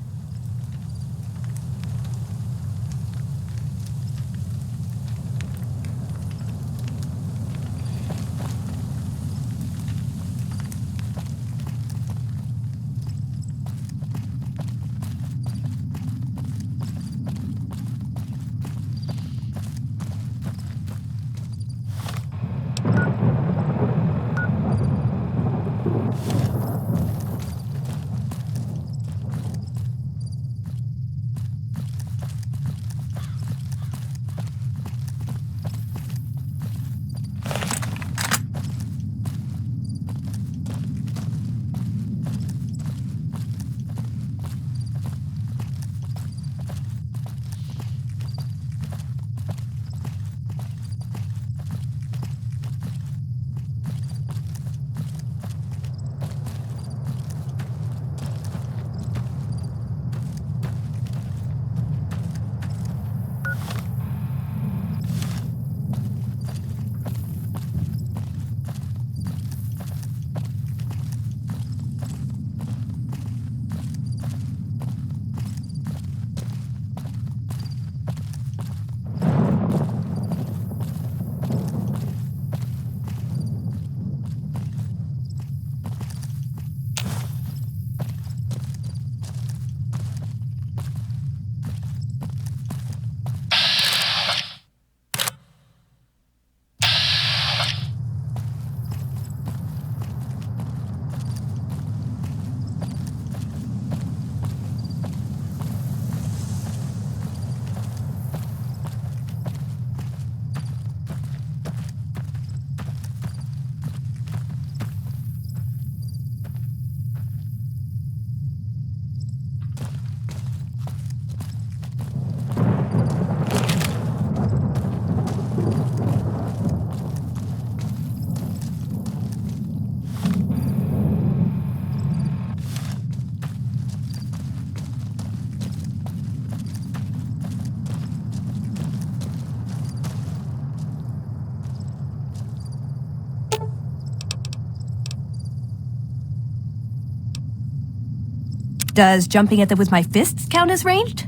Does jumping at them with my fists count as ranged?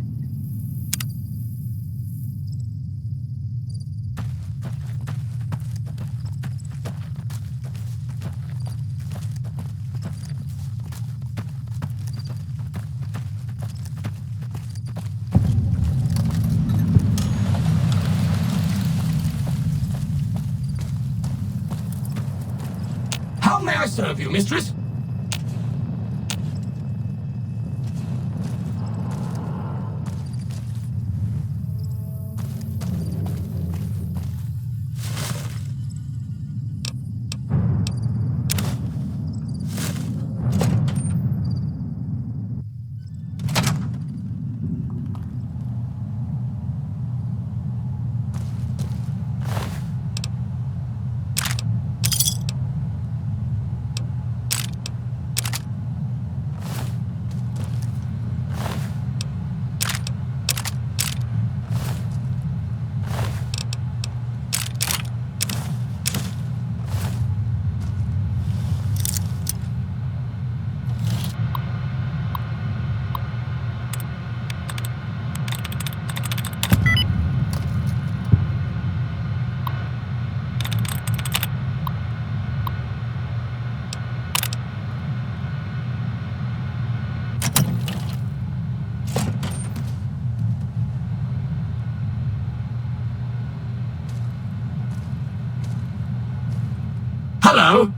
How may I serve you, mistress? Hello?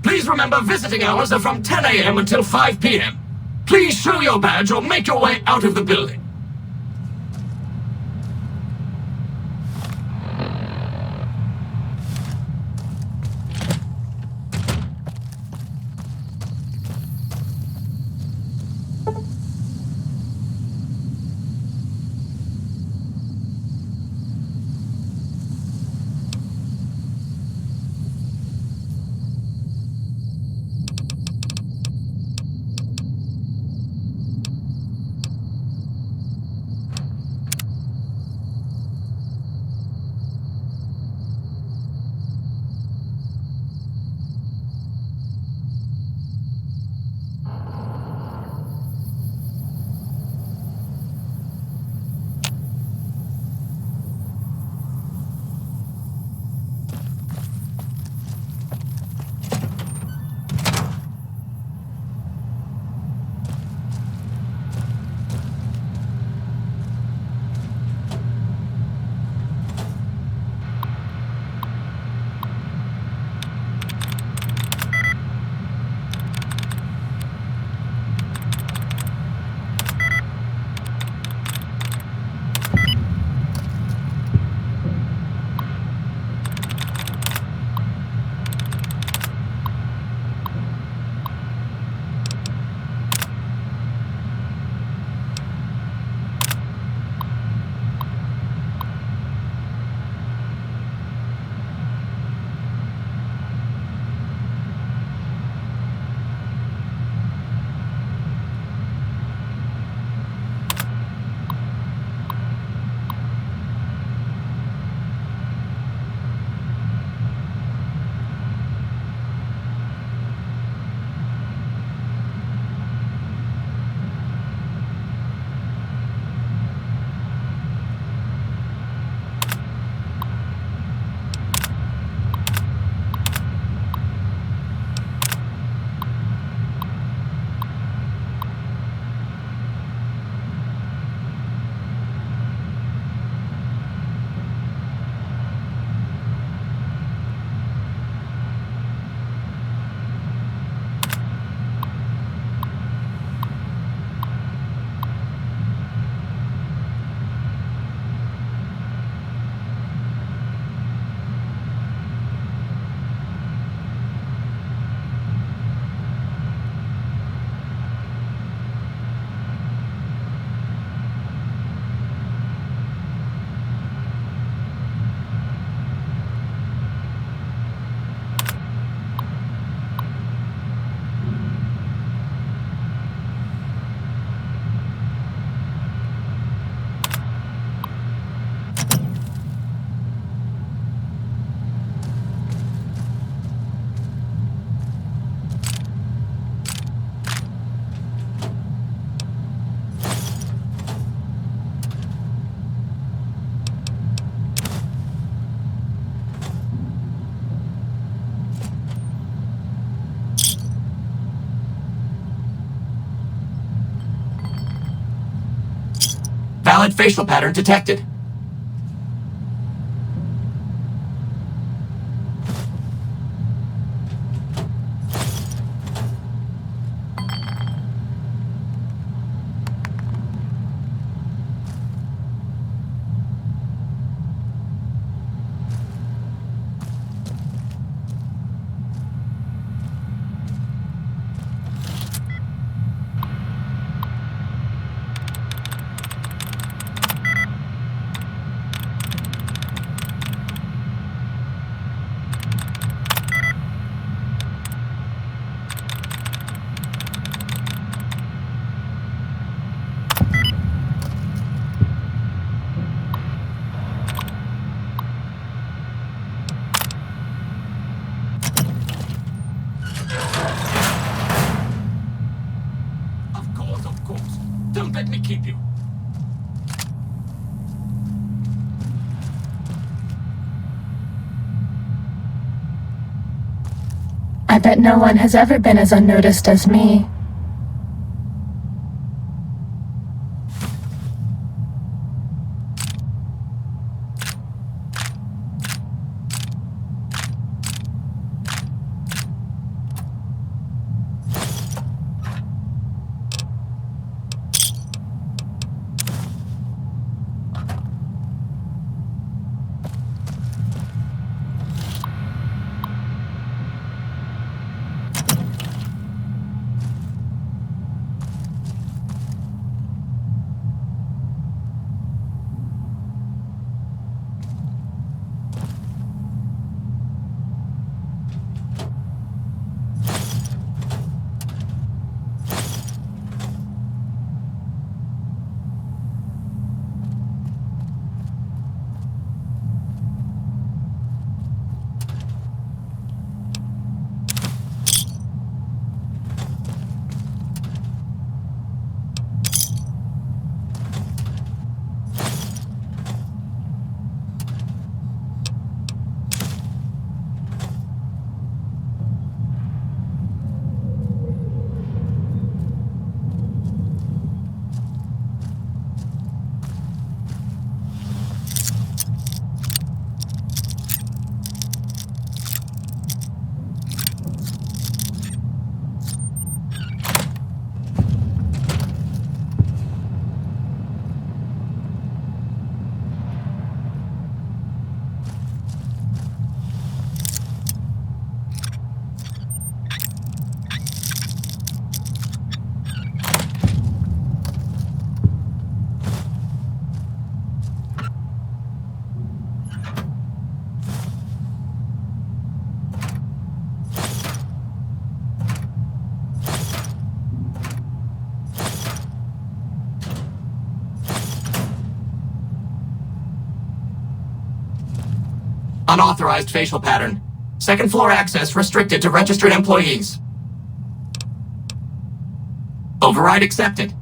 Please remember visiting hours are from 10 a.m. until 5 p.m. Please show your badge or make your way out of the building. Valid facial pattern detected. Of course. Don't let me keep you. I bet no one has ever been as unnoticed as me. Unauthorized facial pattern. Second floor access restricted to registered employees. Override accepted.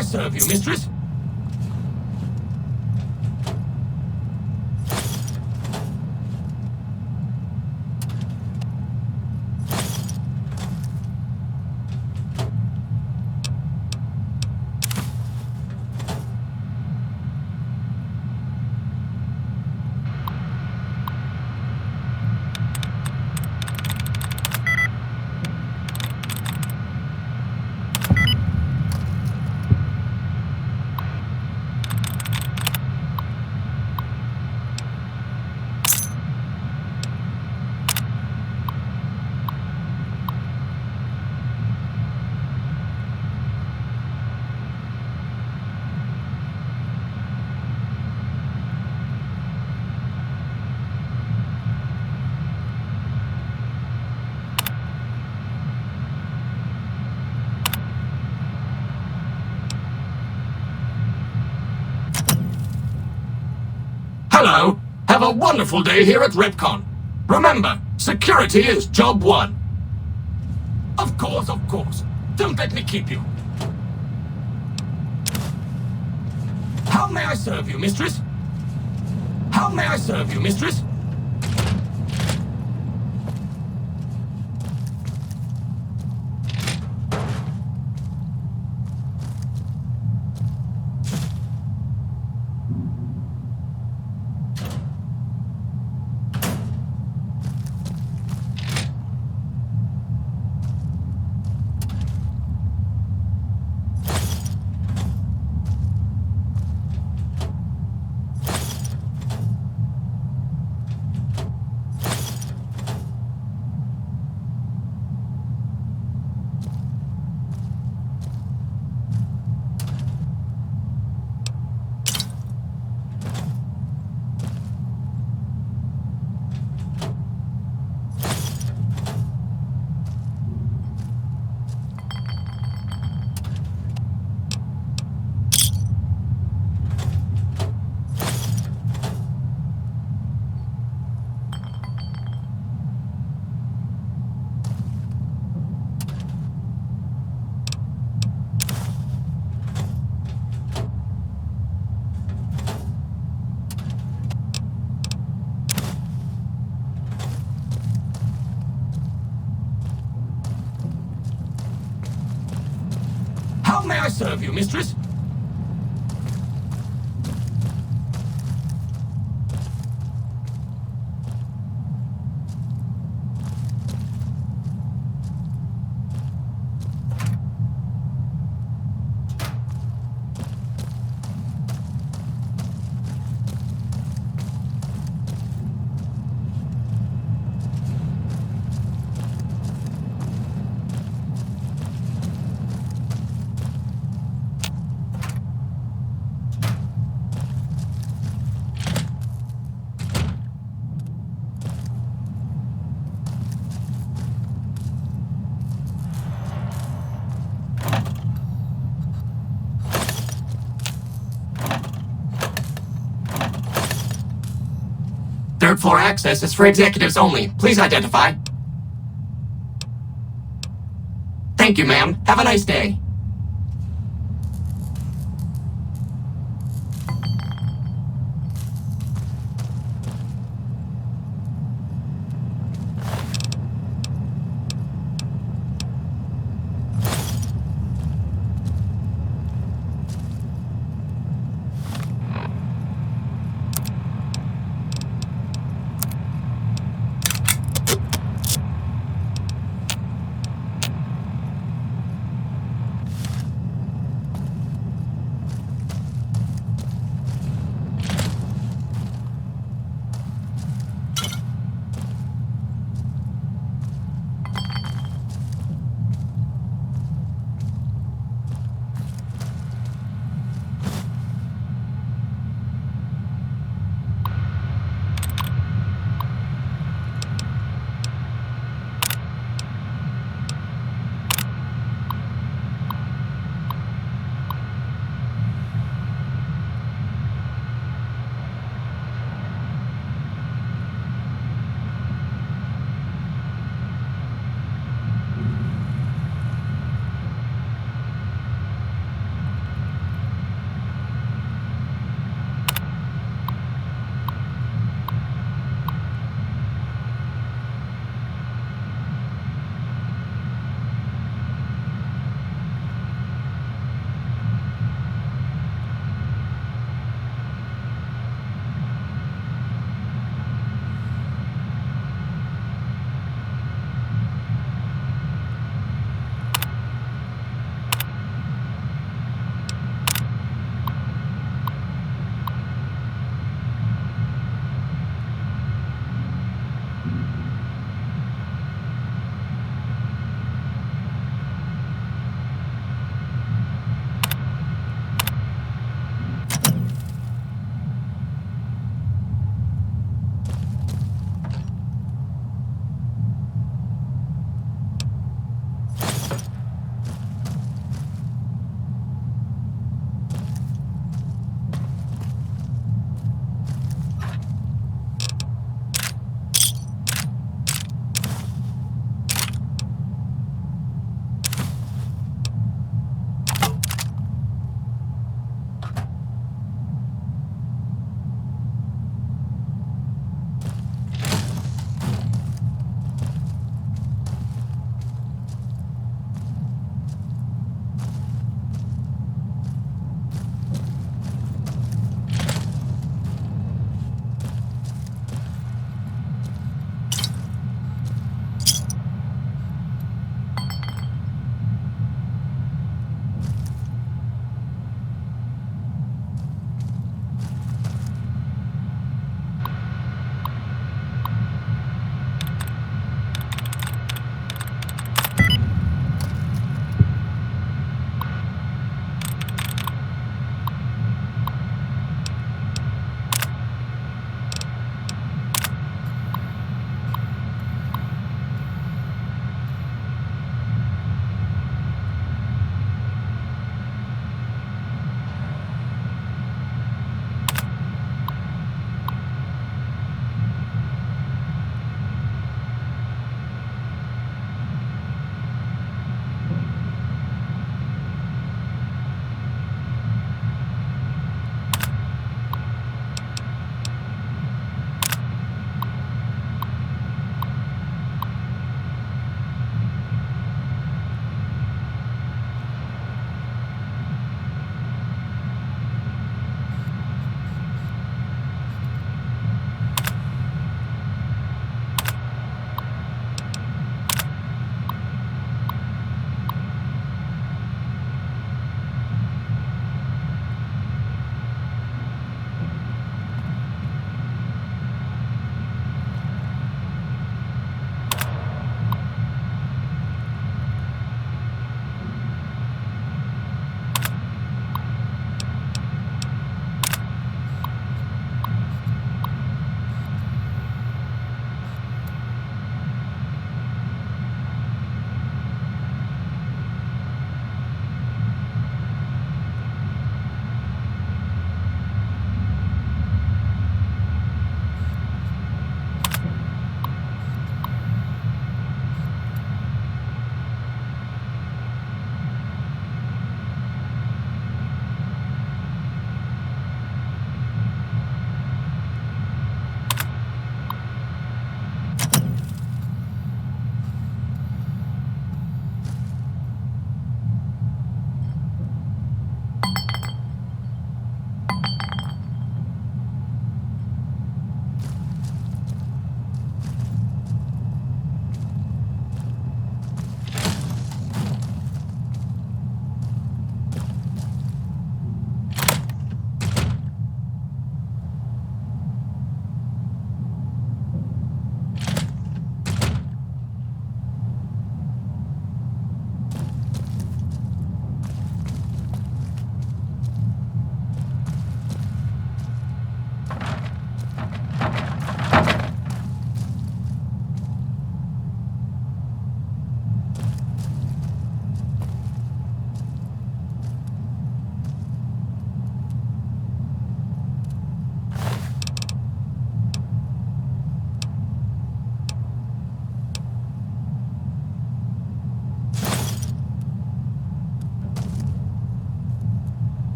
I serve you, mistress? Hello. Have a wonderful day here at Repcon. Remember, security is job one. Of course, of course. Don't let me keep you. How may I serve you, mistress? How may I serve you, mistress? How may I serve you, mistress? Third floor access is for executives only. Please identify. Thank you, ma'am. Have a nice day.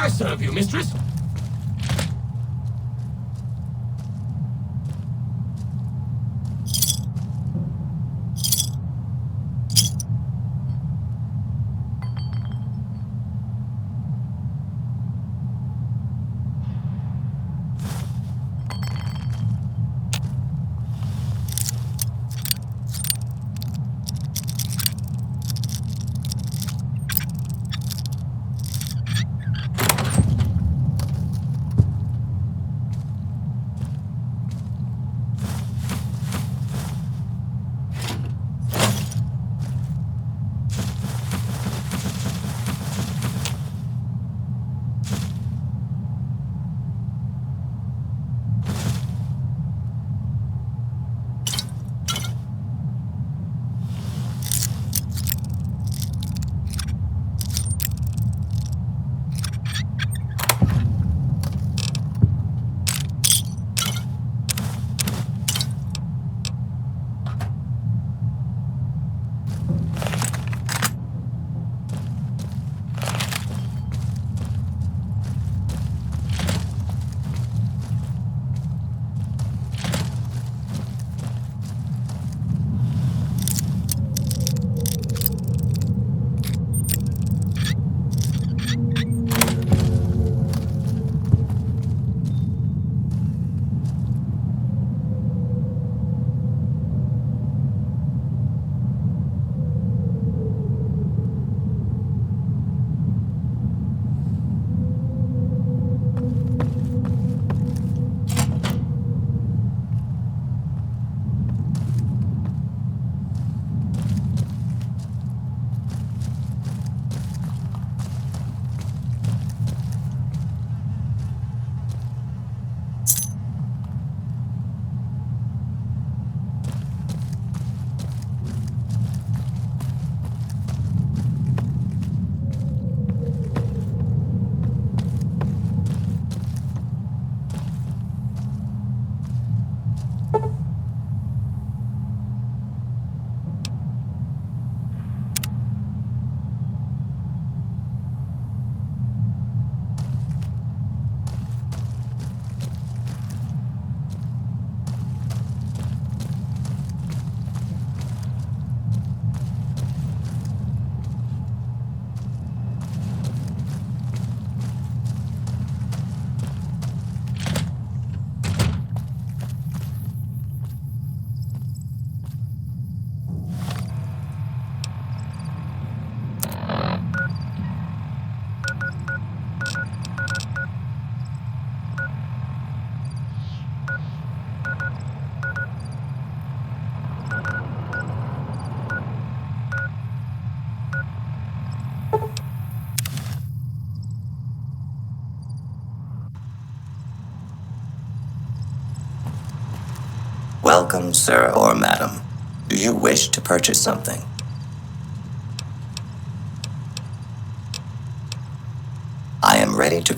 I serve you, mistress? Welcome, sir or madam. Do you wish to purchase something? I am ready to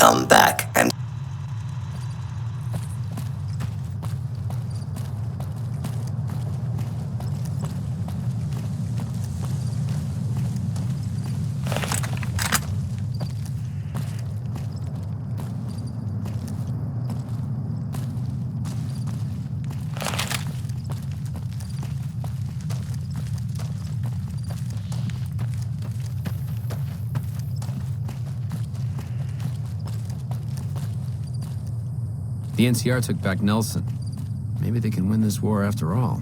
come back and... The NCR took back Nelson. Maybe they can win this war after all.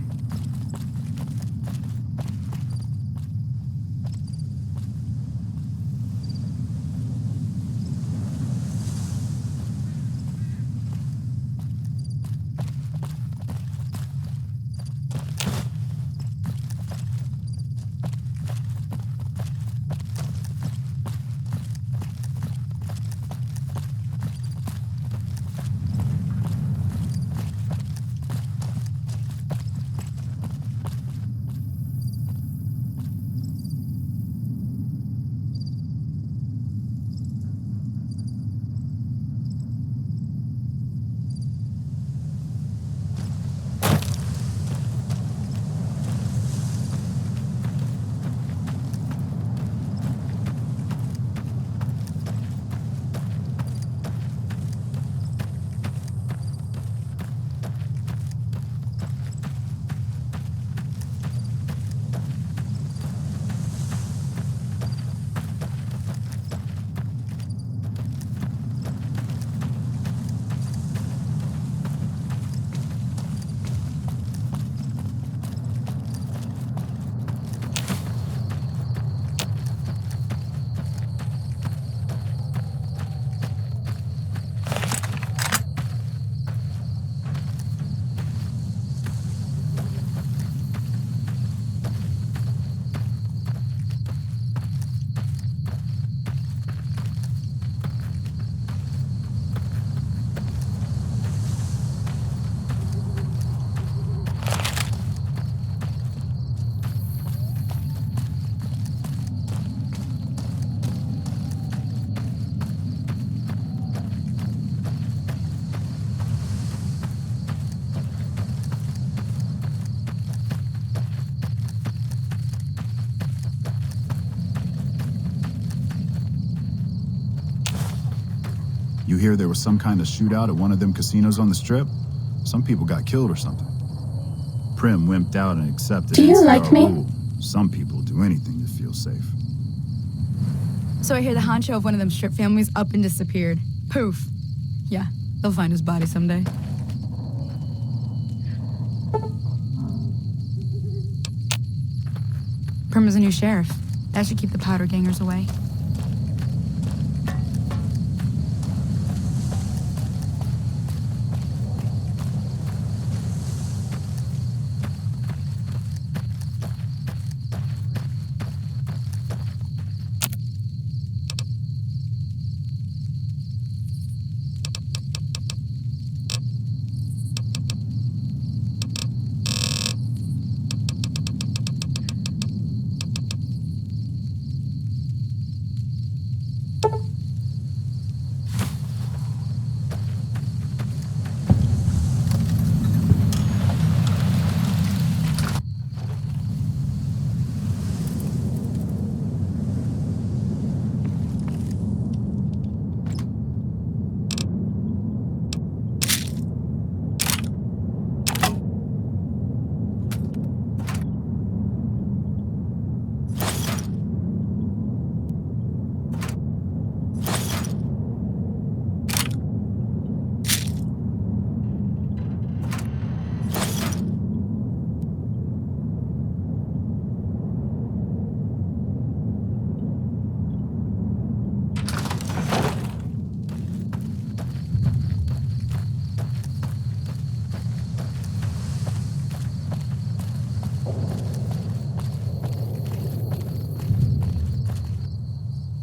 You hear there was some kind of shootout at one of them casinos on the Strip? Some people got killed or something. Prim wimped out and accepted. Do you like me? Rule. Some people do anything to feel safe. So I hear the honcho of one of them Strip families up and disappeared. Poof. Yeah, they'll find his body someday. Prim is a new sheriff. That should keep the powder gangers away.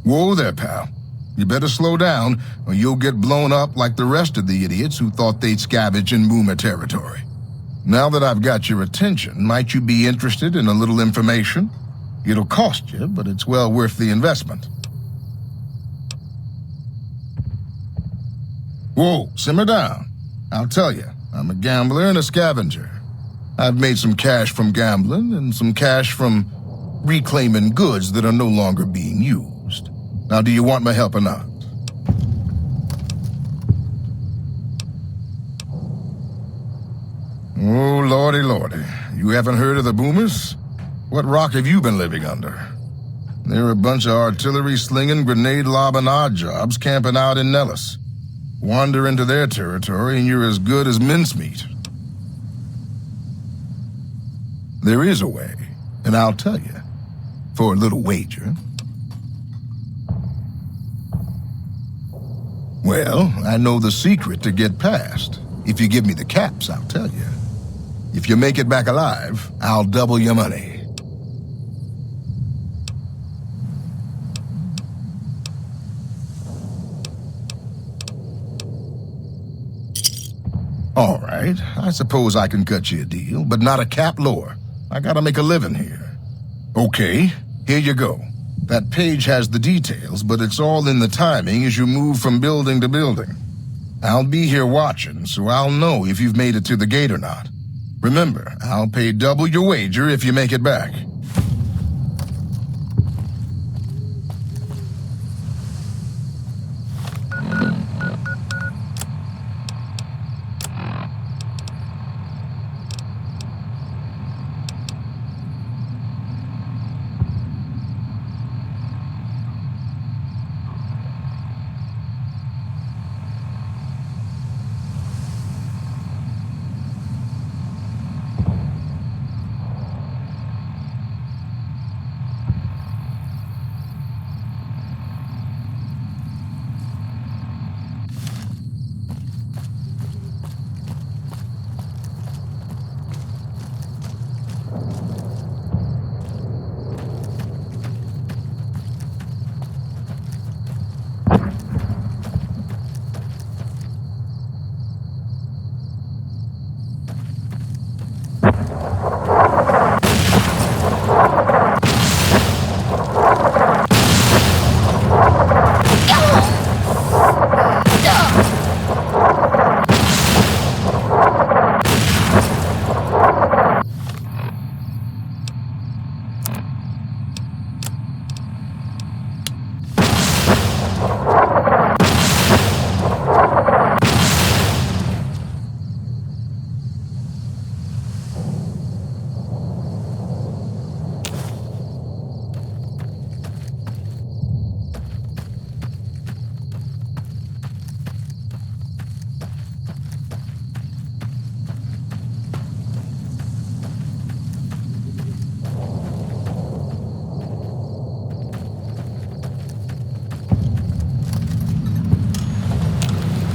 Whoa there, pal. You better slow down, or you'll get blown up like the rest of the idiots who thought they'd scavenge in Boomer territory. Now that I've got your attention, might you be interested in a little information? It'll cost you, but it's well worth the investment. Whoa, simmer down. I'll tell you, I'm a gambler and a scavenger. I've made some cash from gambling and some cash from reclaiming goods that are no longer being used. Now, do you want my help or not? Oh, lordy, lordy. You haven't heard of the Boomers? What rock have you been living under? They're a bunch of artillery-slinging, grenade-lobbing odd jobs camping out in Nellis. Wander into their territory and you're as good as mincemeat. There is a way, and I'll tell you. For a little wager. Well, I know the secret to get past. If you give me the caps, I'll tell you. If you make it back alive, I'll double your money. All right, I suppose I can cut you a deal, but not a cap lower. I gotta make a living here. Okay, here you go. That page has the details, but it's all in the timing as you move from building to building. I'll be here watching, so I'll know if you've made it to the gate or not. Remember, I'll pay double your wager if you make it back.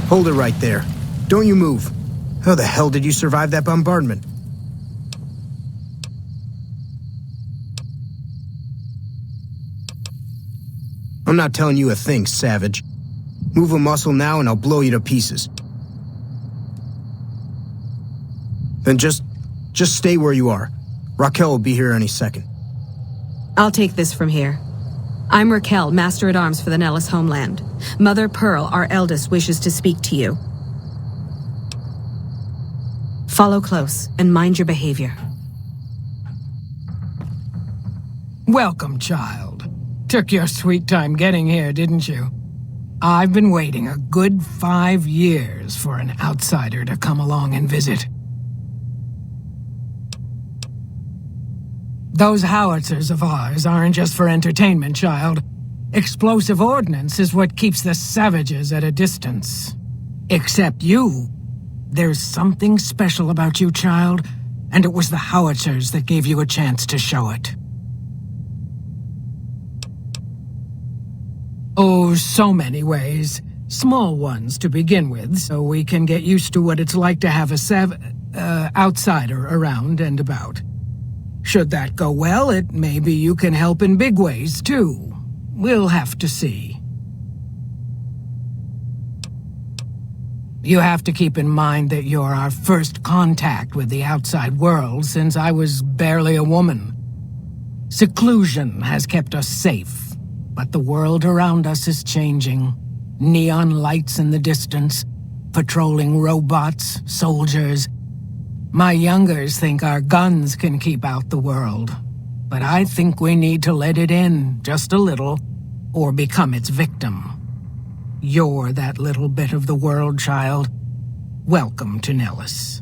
Hold it right there. Don't you move. How the hell did you survive that bombardment? I'm not telling you a thing, savage. Move a muscle now and I'll blow you to pieces. Then just stay where you are. Raquel will be here any second. I'll take this from here. I'm Raquel, Master-at-Arms for the Nellis homeland. Mother Pearl, our eldest, wishes to speak to you. Follow close and mind your behavior. Welcome, child. Took your sweet time getting here, didn't you? I've been waiting a good 5 years for an outsider to come along and visit. Those howitzers of ours aren't just for entertainment, child. Explosive ordnance is what keeps the savages at a distance. Except you. There's something special about you, child, and it was the howitzers that gave you a chance to show it. Oh, so many ways. Small ones to begin with, so we can get used to what it's like to have a outsider around and about. Should that go well, it may be you can help in big ways, too. We'll have to see. You have to keep in mind that you're our first contact with the outside world since I was barely a woman. Seclusion has kept us safe, but the world around us is changing. Neon lights in the distance, Patrolling robots, soldiers. My youngers think our guns can keep out the world. But I think we need to let it in, just a little, or become its victim. You're that little bit of the world, child. Welcome to Nellis.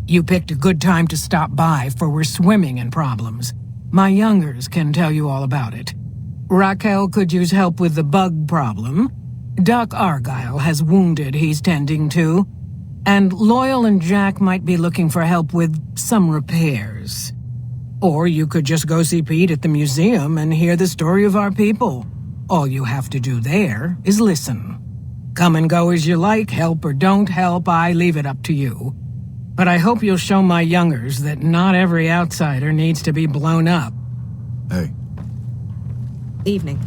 You picked a good time to stop by, for we're swimming in problems. My youngers can tell you all about it. Raquel could use help with the bug problem. Doc Argyle has wounded he's tending to. And Loyal and Jack might be looking for help with some repairs. Or you could just go see Pete at the museum and hear the story of our people. All you have to do there is listen. Come and go as you like, help or don't help, I leave it up to you. But I hope you'll show my youngers that not every outsider needs to be blown up. Hey. Evening.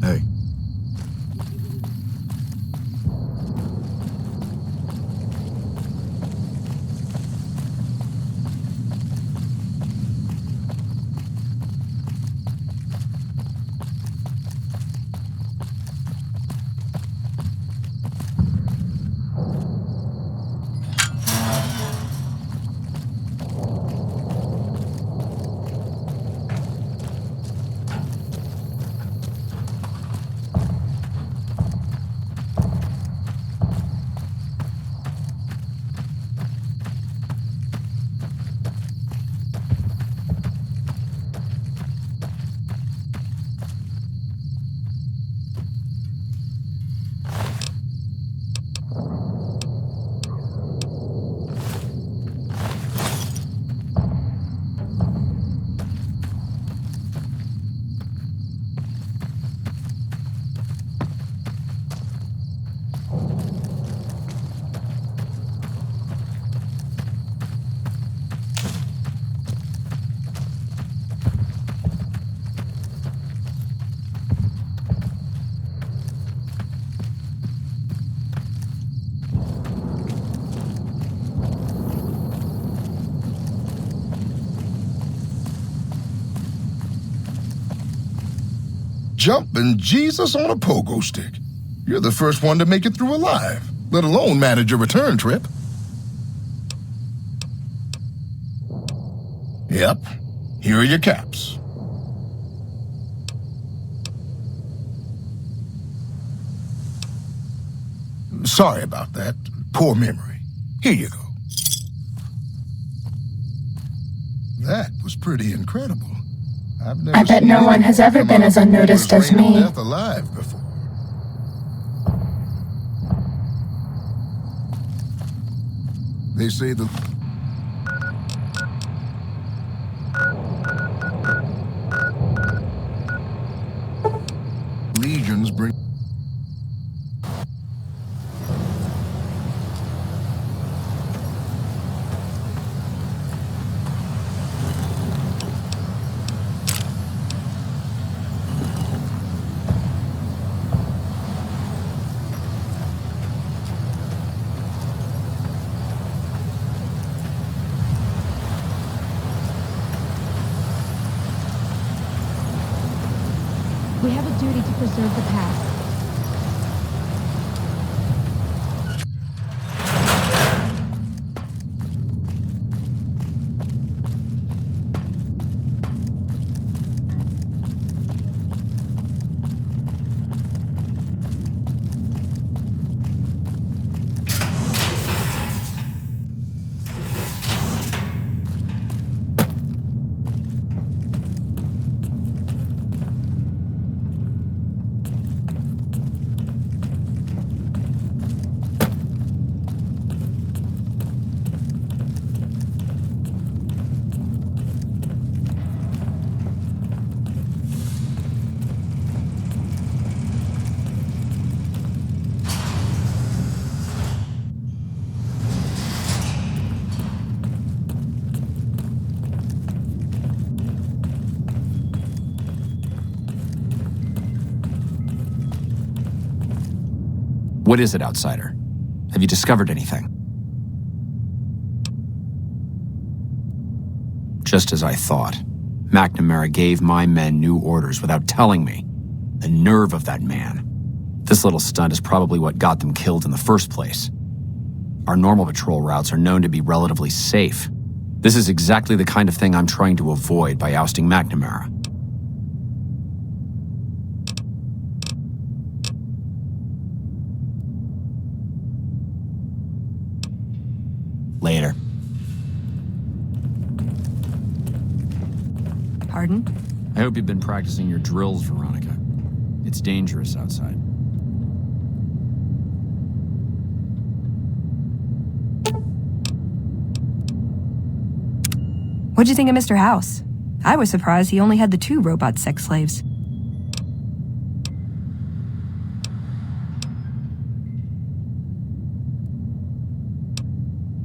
Hey. Jumping Jesus on a pogo stick. You're the first one to make it through alive, let alone manage a return trip. Yep, here are your caps. Sorry about that. Poor memory. Here you go. That was pretty incredible. I bet no one has ever been as unnoticed as me. Death alive before. They say the legions bring. We have a duty to preserve the past. What is it, outsider? Have you discovered anything? Just as I thought. McNamara gave my men new orders without telling me. The nerve of that man. This little stunt is probably what got them killed in the first place. Our normal patrol routes are known to be relatively safe. This is exactly the kind of thing I'm trying to avoid by ousting McNamara. Later. Pardon? I hope you've been practicing your drills, Veronica. It's dangerous outside. What'd you think of Mr. House? I was surprised he only had the 2 robot sex slaves.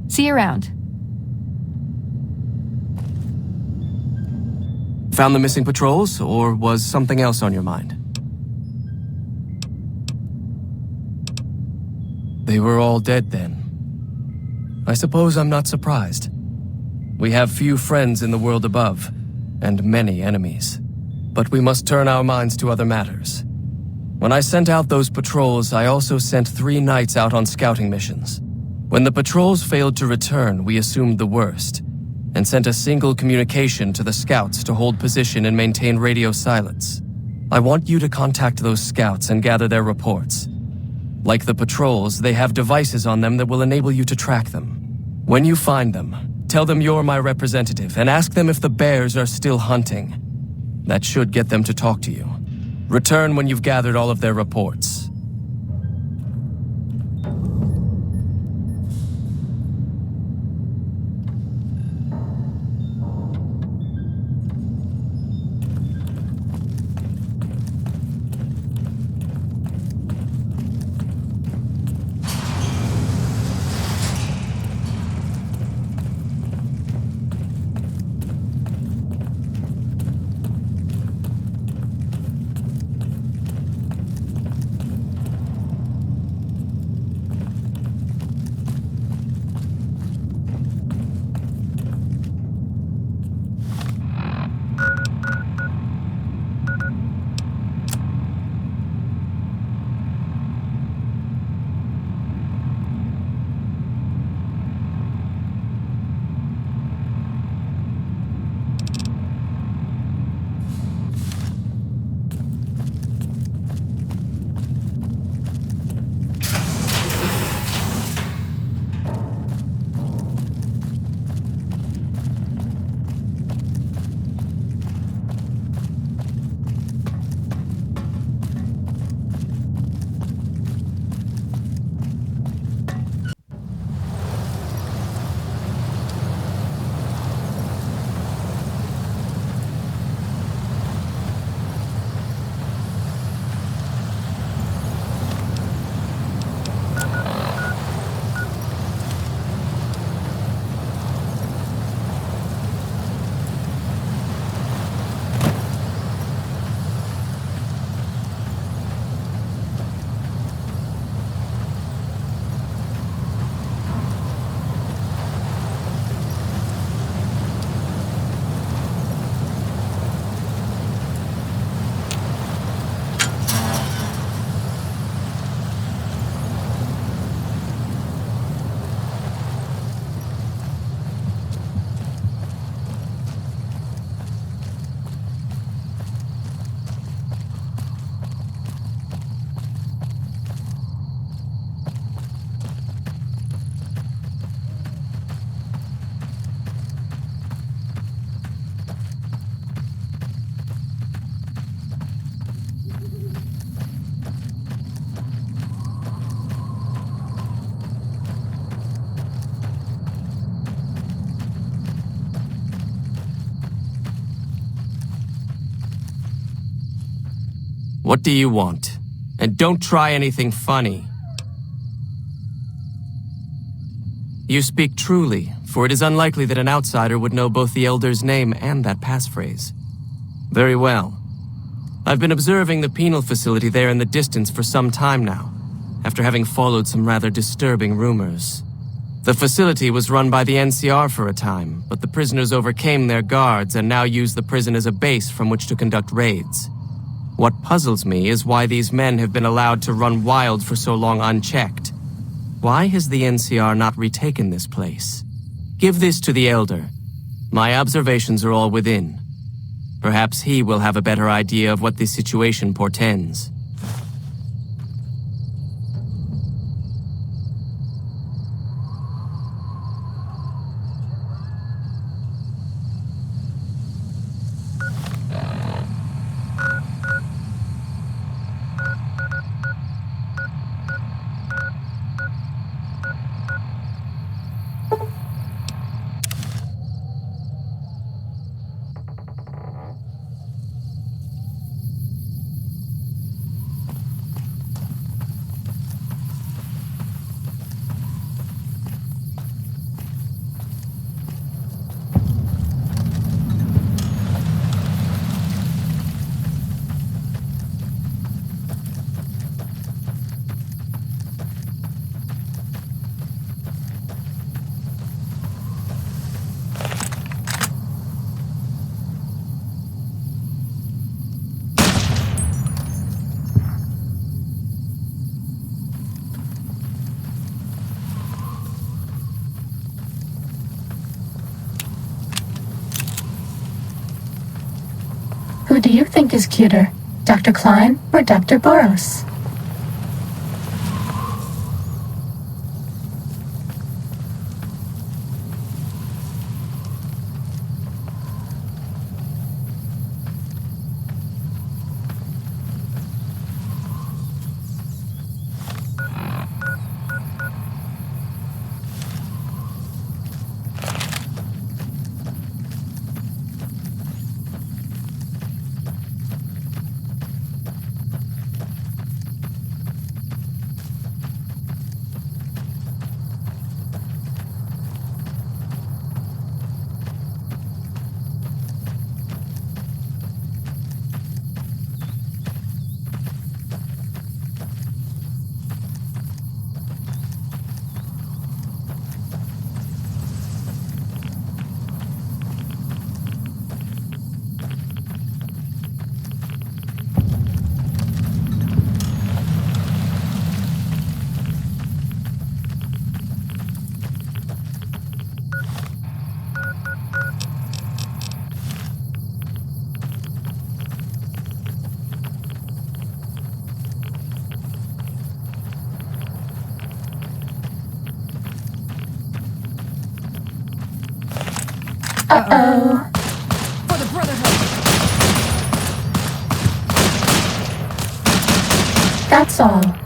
See you around. Found the missing patrols, or was something else on your mind? They were all dead then. I suppose I'm not surprised. We have few friends in the world above, and many enemies. But we must turn our minds to other matters. When I sent out those patrols, I also sent 3 knights out on scouting missions. When the patrols failed to return, we assumed the worst, and sent a single communication to the scouts to hold position and maintain radio silence. I want you to contact those scouts and gather their reports. Like the patrols, they have devices on them that will enable you to track them. When you find them, tell them you're my representative and ask them if the bears are still hunting. That should get them to talk to you. Return when you've gathered all of their reports. What do you want? And don't try anything funny. You speak truly, for it is unlikely that an outsider would know both the Elder's name and that passphrase. Very well. I've been observing the penal facility there in the distance for some time now, after having followed some rather disturbing rumors. The facility was run by the NCR for a time, but the prisoners overcame their guards and now use the prison as a base from which to conduct raids. What puzzles me is why these men have been allowed to run wild for so long unchecked. Why has the NCR not retaken this place? Give this to the Elder. My observations are all within. Perhaps he will have a better idea of what this situation portends. Who do you think is cuter, Dr. Klein or Dr. Boros? Uh-oh. For the Brotherhood! That's all.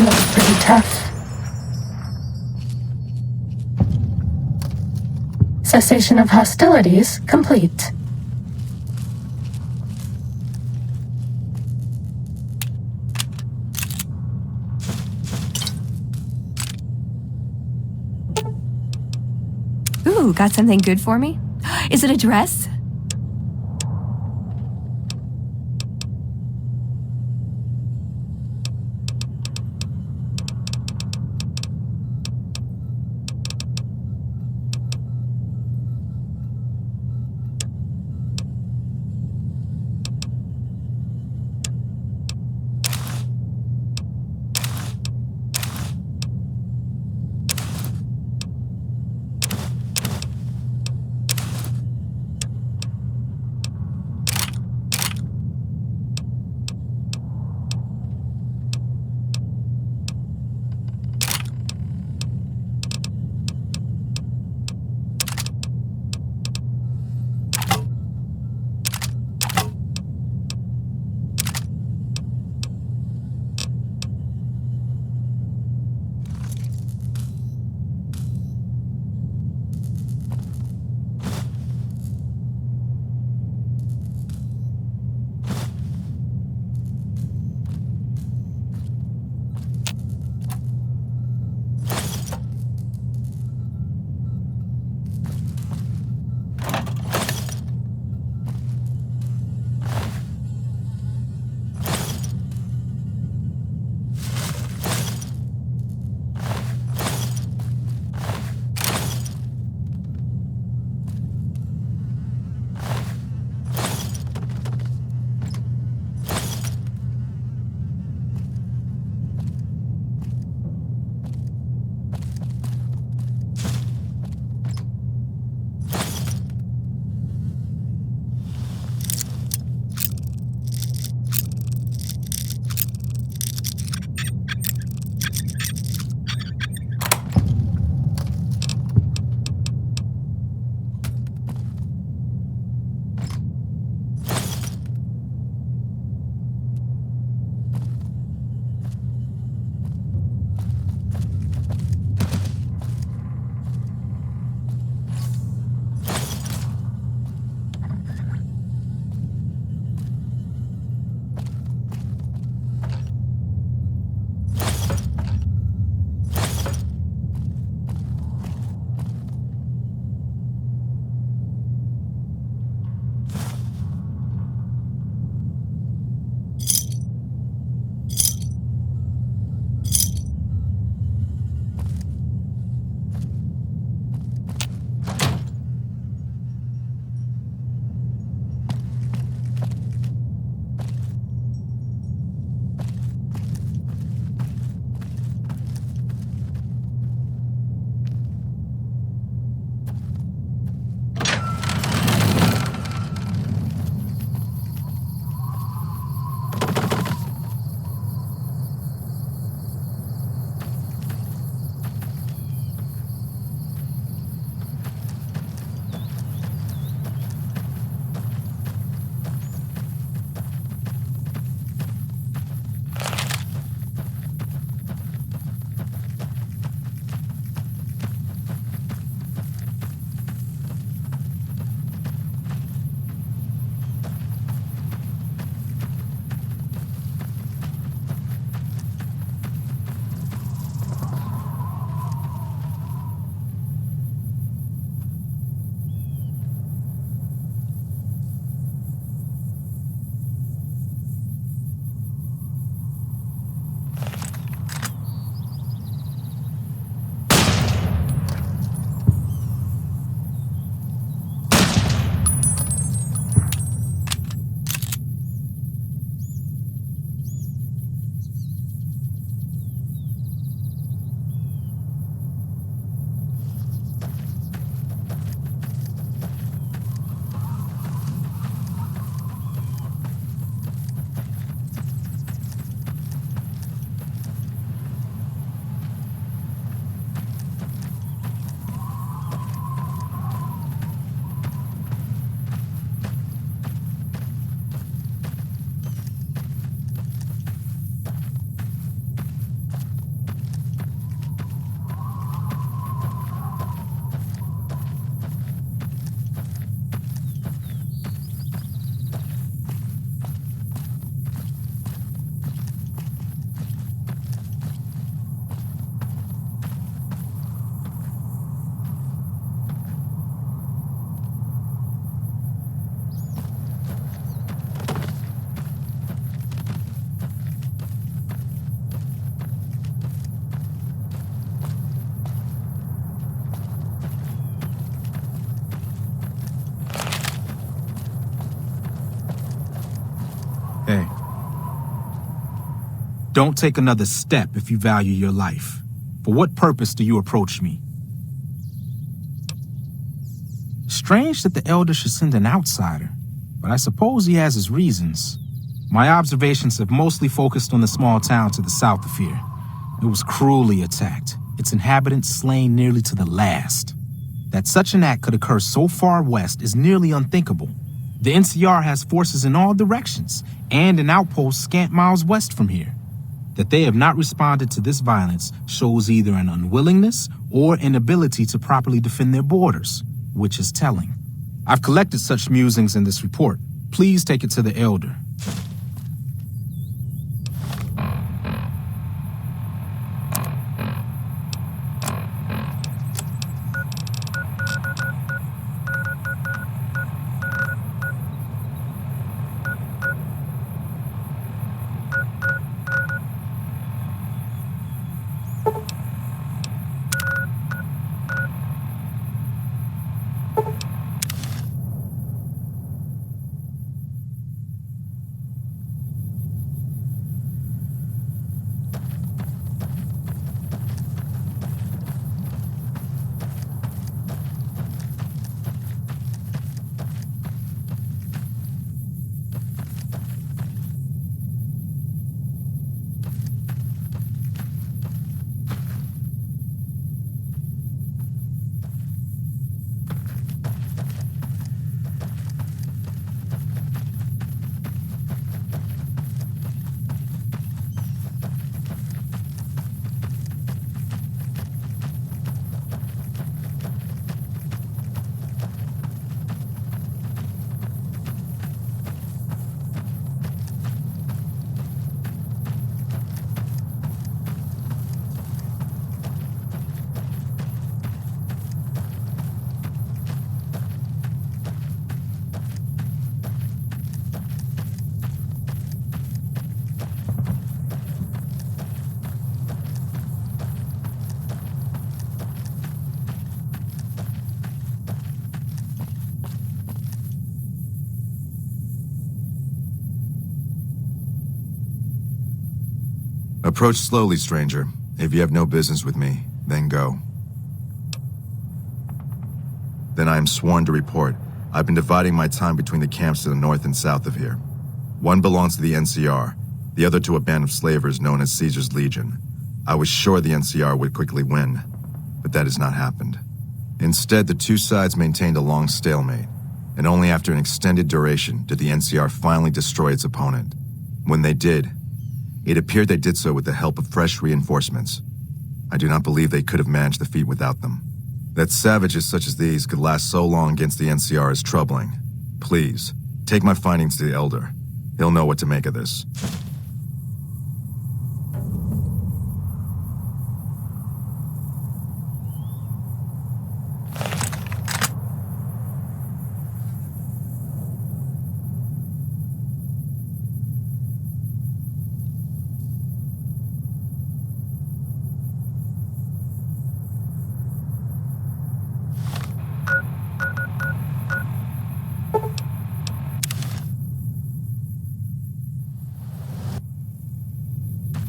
looks pretty tough. Cessation of hostilities complete. Ooh, got something good for me? Is it a dress? Don't take another step if you value your life. For what purpose do you approach me? Strange that the Elder should send an outsider, but I suppose he has his reasons. My observations have mostly focused on the small town to the south of here. It was cruelly attacked, its inhabitants slain nearly to the last. That such an act could occur so far west is nearly unthinkable. The NCR has forces in all directions, and an outpost scant miles west from here. That they have not responded to this violence shows either an unwillingness or inability to properly defend their borders, which is telling. I've collected such musings in this report. Please take it to the Elder. Approach slowly, stranger. If you have no business with me, then go. Then I am sworn to report. I've been dividing my time between the camps to the north and south of here. One belongs to the NCR, the other to a band of slavers known as Caesar's Legion. I was sure the NCR would quickly win, but that has not happened. Instead, the two sides maintained a long stalemate, and only after an extended duration did the NCR finally destroy its opponent. When they did, it appeared they did so with the help of fresh reinforcements. I do not believe they could have managed the feat without them. That savages such as these could last so long against the NCR is troubling. Please, take my findings to the Elder. He'll know what to make of this.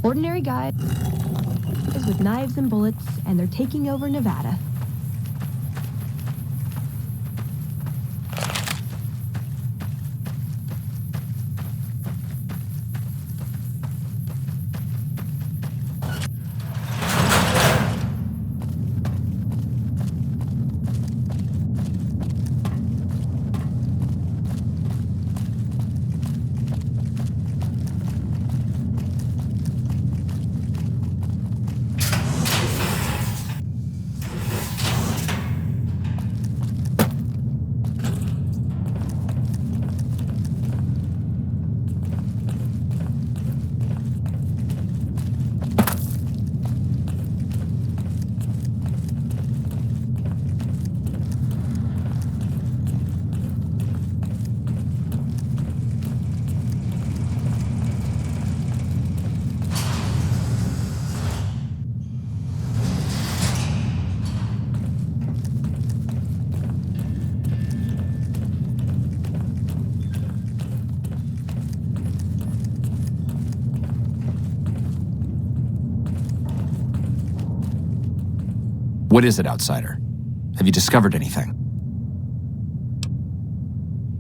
Ordinary guys with knives and bullets, and they're taking over Nevada. What is it, Outsider? Have you discovered anything?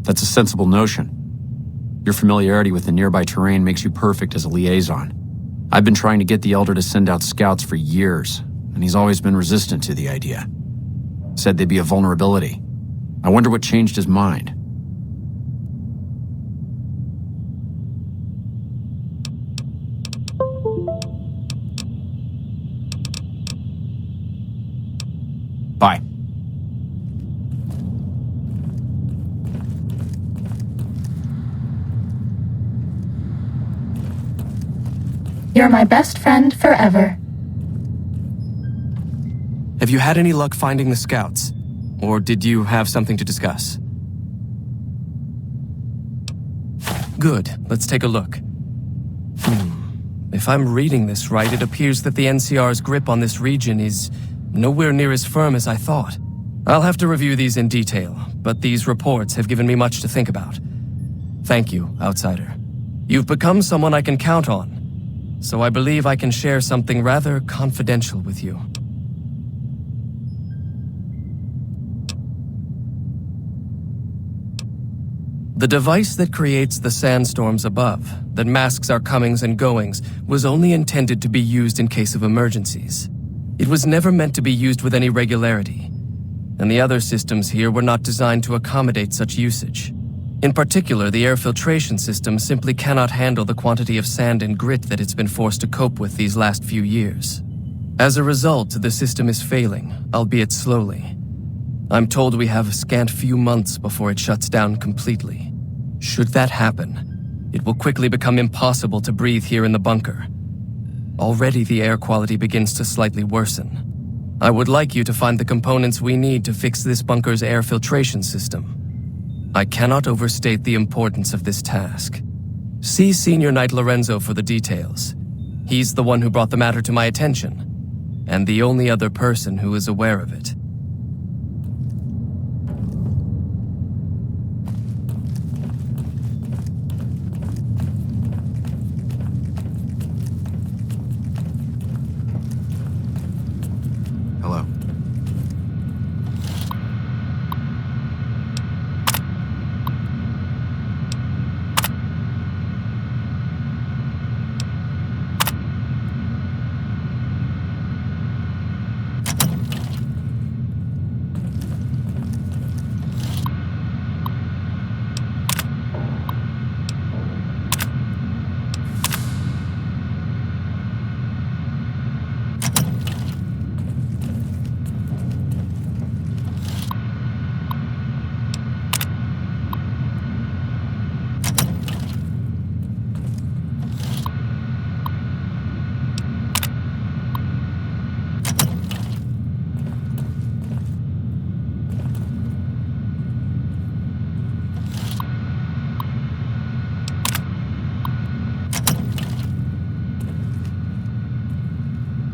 That's a sensible notion. Your familiarity with the nearby terrain makes you perfect as a liaison. I've been trying to get the Elder to send out scouts for years, and he's always been resistant to the idea. Said they'd be a vulnerability. I wonder what changed his mind. Bye. You're my best friend forever. Have you had any luck finding the scouts? Or did you have something to discuss? Good. Let's take a look. If I'm reading this right, it appears that the NCR's grip on this region is nowhere near as firm as I thought. I'll have to review these in detail, but these reports have given me much to think about. Thank you, Outsider. You've become someone I can count on. So I believe I can share something rather confidential with you. The device that creates the sandstorms above, that masks our comings and goings, was only intended to be used in case of emergencies. It was never meant to be used with any regularity, and the other systems here were not designed to accommodate such usage. In particular, the air filtration system simply cannot handle the quantity of sand and grit that it's been forced to cope with these last few years. As a result, the system is failing, albeit slowly. I'm told we have a scant few months before it shuts down completely. Should that happen, it will quickly become impossible to breathe here in the bunker. Already the air quality begins to slightly worsen. I would like you to find the components we need to fix this bunker's air filtration system. I cannot overstate the importance of this task. See Senior Knight Lorenzo for the details. He's the one who brought the matter to my attention, and the only other person who is aware of it. Hello.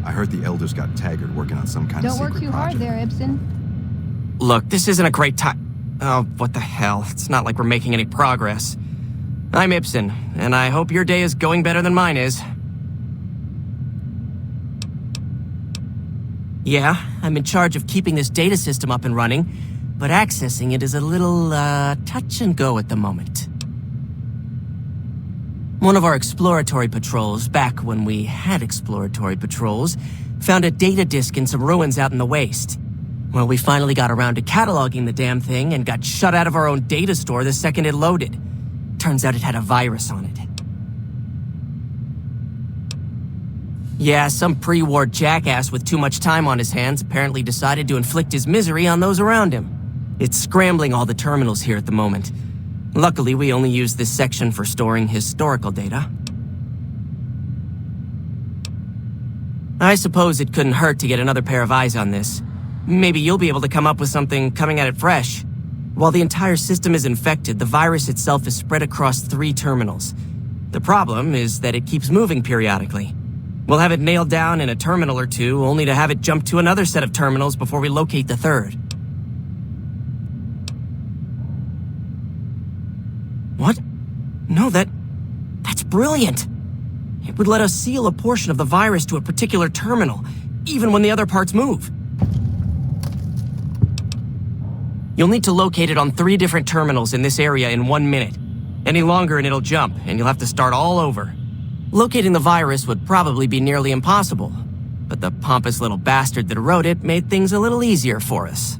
I heard the Elders got Taggart working on some kind of secret project. Don't work too hard there, Ibsen. Look, this isn't a great time. Oh, what the hell. It's not like we're making any progress. I'm Ibsen, and I hope your day is going better than mine is. Yeah, I'm in charge of keeping this data system up and running, but accessing it is a little, touch and go at the moment. One of our exploratory patrols, back when we had exploratory patrols, found a data disk in some ruins out in the waste. Well, we finally got around to cataloging the damn thing and got shut out of our own data store the second it loaded. Turns out it had a virus on it. Yeah, some pre-war jackass with too much time on his hands apparently decided to inflict his misery on those around him. It's scrambling all the terminals here at the moment. Luckily, we only use this section for storing historical data. I suppose it couldn't hurt to get another pair of eyes on this. Maybe you'll be able to come up with something coming at it fresh. While the entire system is infected, the virus itself is spread across 3 terminals. The problem is that it keeps moving periodically. We'll have it nailed down in a terminal or two, only to have it jump to another set of terminals before we locate the 3rd. What? No, that's brilliant. It would let us seal a portion of the virus to a particular terminal, even when the other parts move. You'll need to locate it on 3 different terminals in this area in 1 minute. Any longer and it'll jump, and you'll have to start all over. Locating the virus would probably be nearly impossible, but the pompous little bastard that wrote it made things a little easier for us.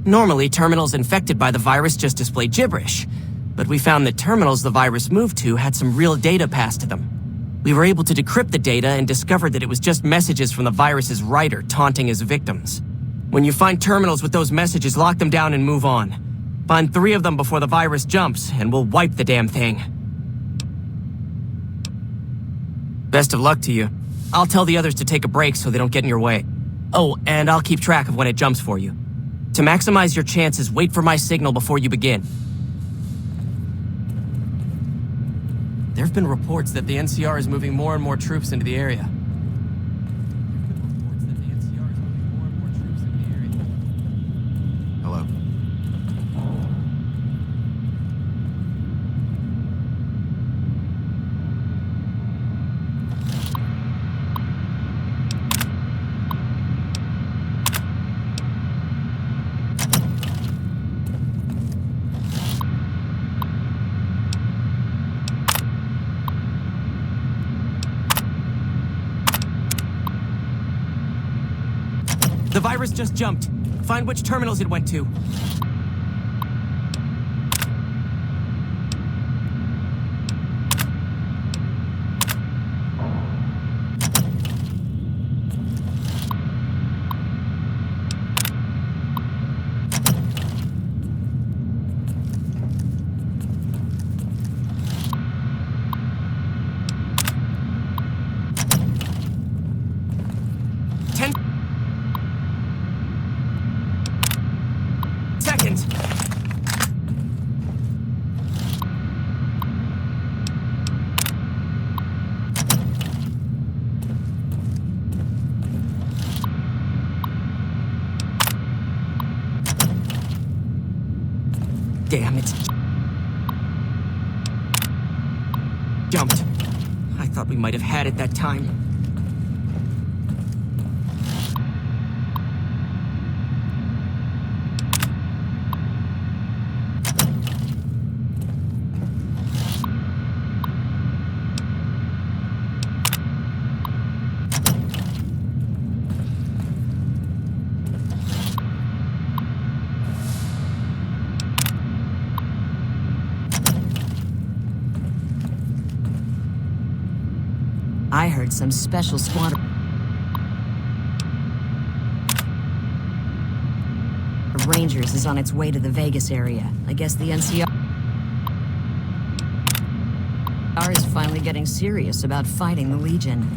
Normally, terminals infected by the virus just display gibberish, but we found that terminals the virus moved to had some real data passed to them. We were able to decrypt the data and discovered that it was just messages from the virus's writer taunting his victims. When you find terminals with those messages, lock them down and move on. Find 3 of them before the virus jumps, and we'll wipe the damn thing. Best of luck to you. I'll tell the others to take a break so they don't get in your way. Oh, and I'll keep track of when it jumps for you. To maximize your chances, wait for my signal before you begin. There have been reports that the NCR is moving more and more troops into the area. Hello. The virus just jumped. Find which terminals it went to. Damn it. Jumped. I thought we might have had it that time. I heard some special squad of Rangers is on its way to the Vegas area. I guess the NCR is finally getting serious about fighting the Legion.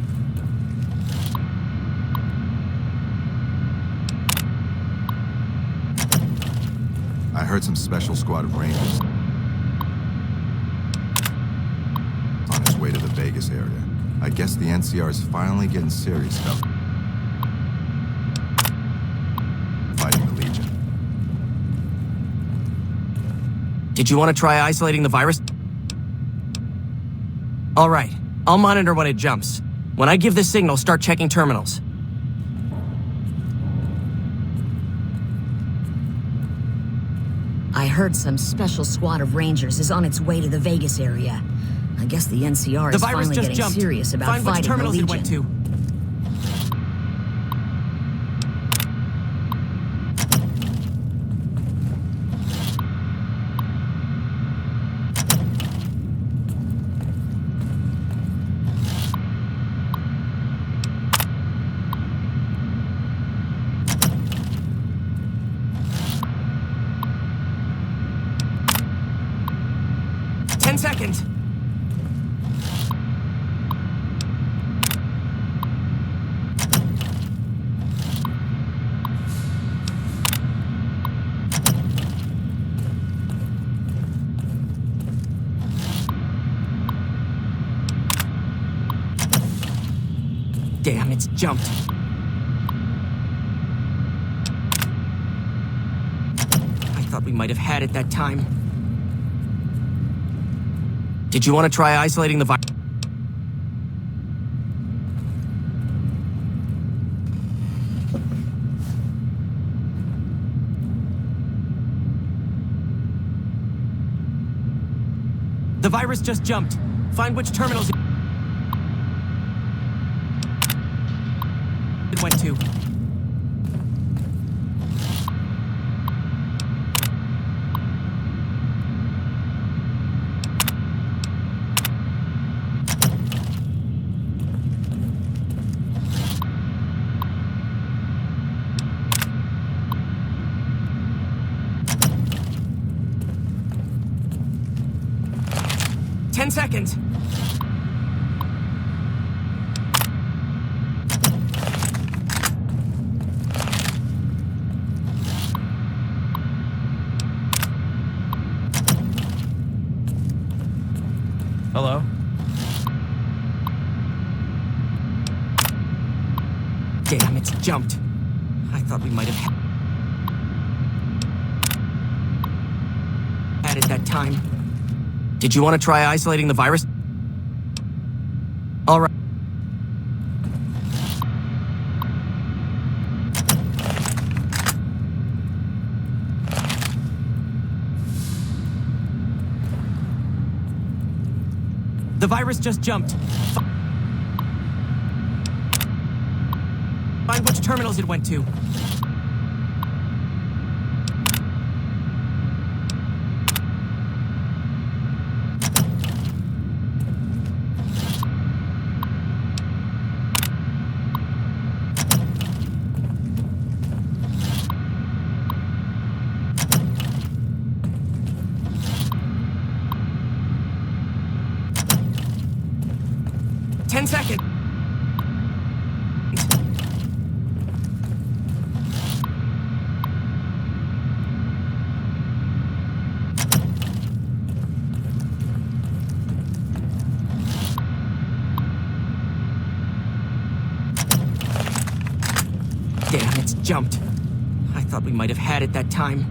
I heard some special squad of Rangers on its way to the Vegas area. I guess the NCR is finally getting serious about fighting the Legion. Did you want to try isolating the virus? All right, I'll monitor when it jumps. When I give the signal, start checking terminals. I heard some special squad of Rangers is on its way to the Vegas area. I guess the NCR is finally getting serious about Find which fighting the terminals Legion. it went to. Seconds. Damn, it's jumped. I thought we might have had it that time. Did you want to try isolating the virus? virus just jumped. Find which terminals it went to. Seconds. Hello? Damn, it's jumped. I thought we might have had it that time. Did you want to try isolating the virus? All right. The virus just jumped. Find which terminals it went to. Second. Damn, it's jumped. I thought we might have had it that time.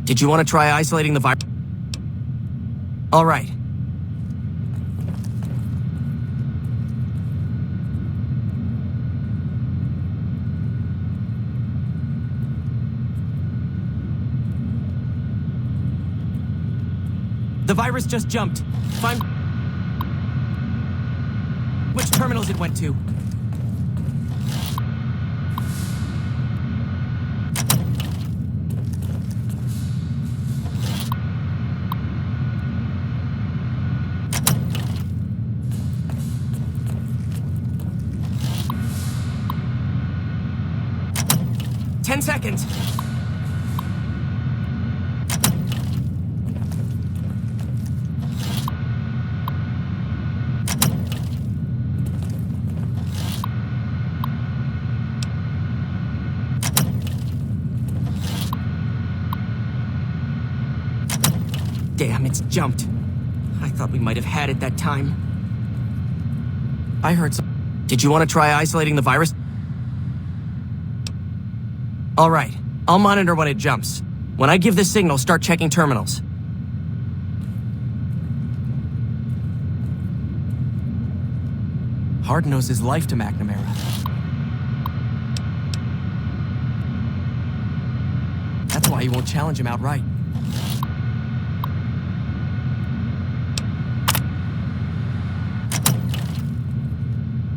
Did you want to try isolating the virus? All right. The virus just jumped. Find which terminals it went to. Seconds. Damn, it's jumped. I thought we might have had it that time. I heard some... Did you want to try isolating the virus? All right, I'll monitor when it jumps. When I give the signal, start checking terminals. Hard knows his life to McNamara. That's why he won't challenge him outright.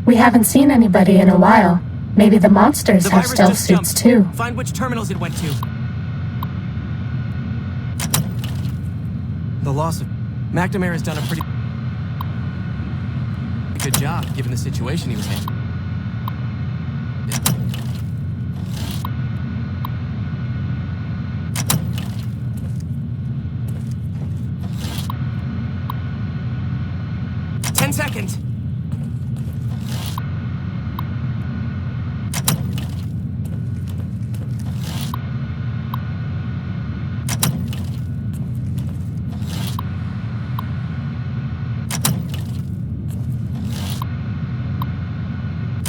We haven't seen anybody in a while. Maybe the monsters have stealth suits too. Find which terminals it went to. The loss of... McNamara's done a pretty good job, given the situation he was in. Seconds.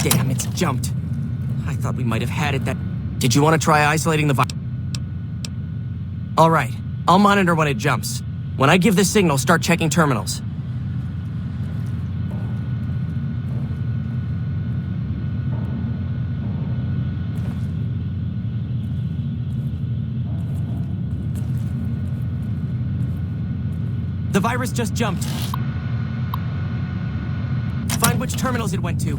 Damn, it's jumped. I thought we might have had it that... Did you want to try isolating the virus? All right, I'll monitor when it jumps. When I give the signal, start checking terminals. The virus just jumped. Find which terminals it went to.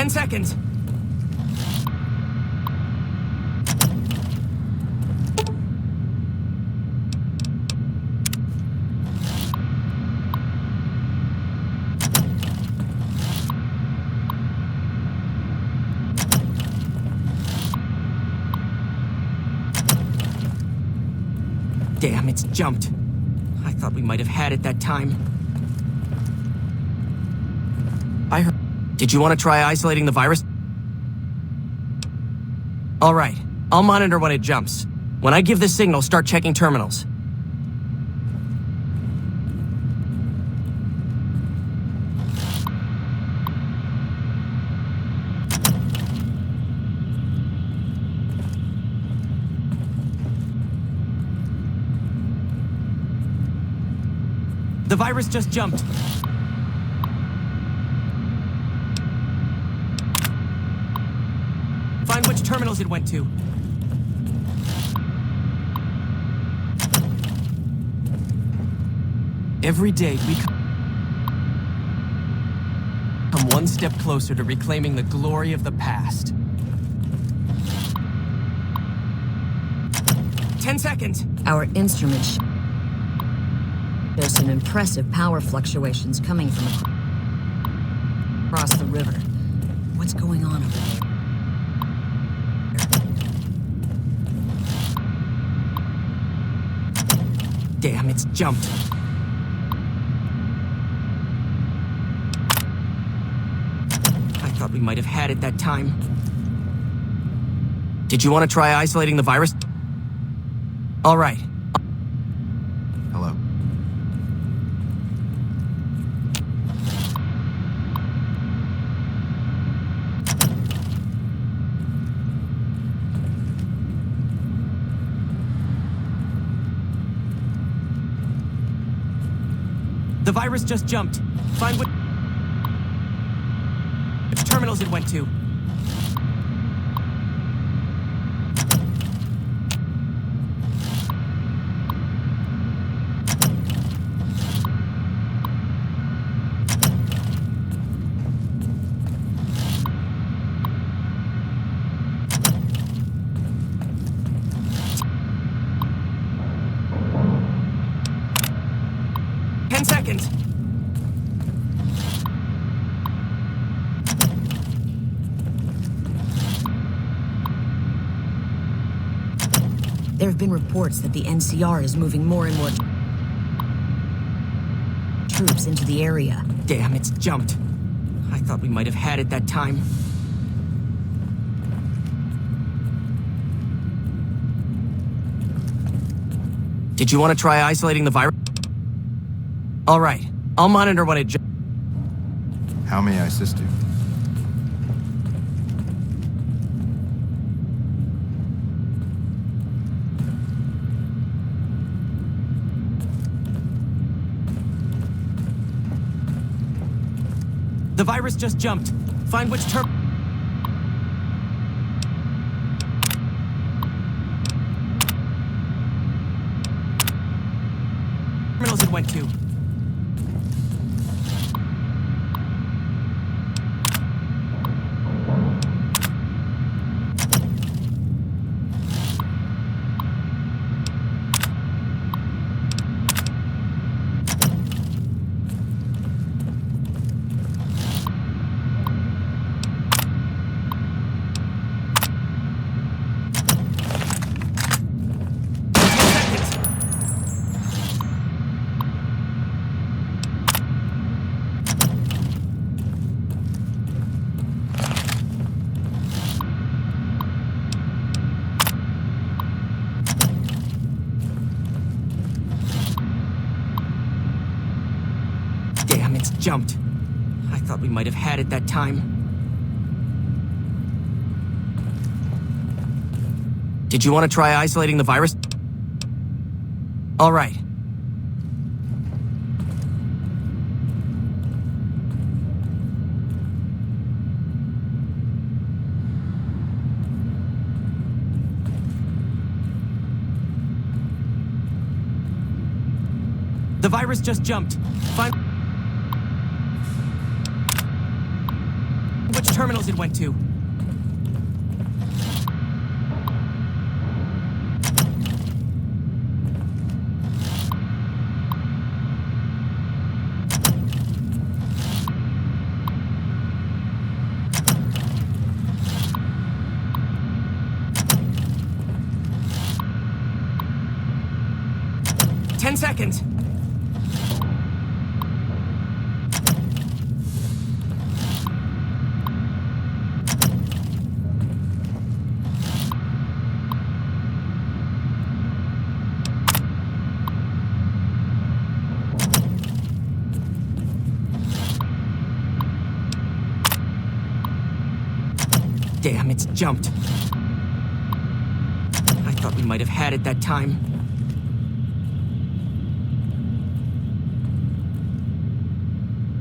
Seconds. Damn, it's jumped. I thought we might have had it that time. I heard... Did you want to try isolating the virus? All right, I'll monitor when it jumps. When I give the signal, start checking terminals. The virus just jumped. Find which terminals it went to. Every day we come one step closer to reclaiming the glory of the past. 10 seconds. Our instruments show some impressive power fluctuations coming from across the river. What's going on over there? Damn, it's jumped. I thought we might have had it that time. Did you want to try isolating the virus? All right. Hello. The virus just jumped. Find which terminals it went to. There have been reports that the NCR is moving more and more troops into the area. Damn, it's jumped. I thought we might have had it that time. Did you want to try isolating the virus? All right, I'll monitor when it How may I assist you? The virus just jumped. Find which terminals it went to. Damn, it's jumped. I thought we might have had it that time. Did you want to try isolating the virus? All right. The virus just jumped. Find which terminals it went to. Ten seconds. Damn, it's jumped. I thought we might have had it that time.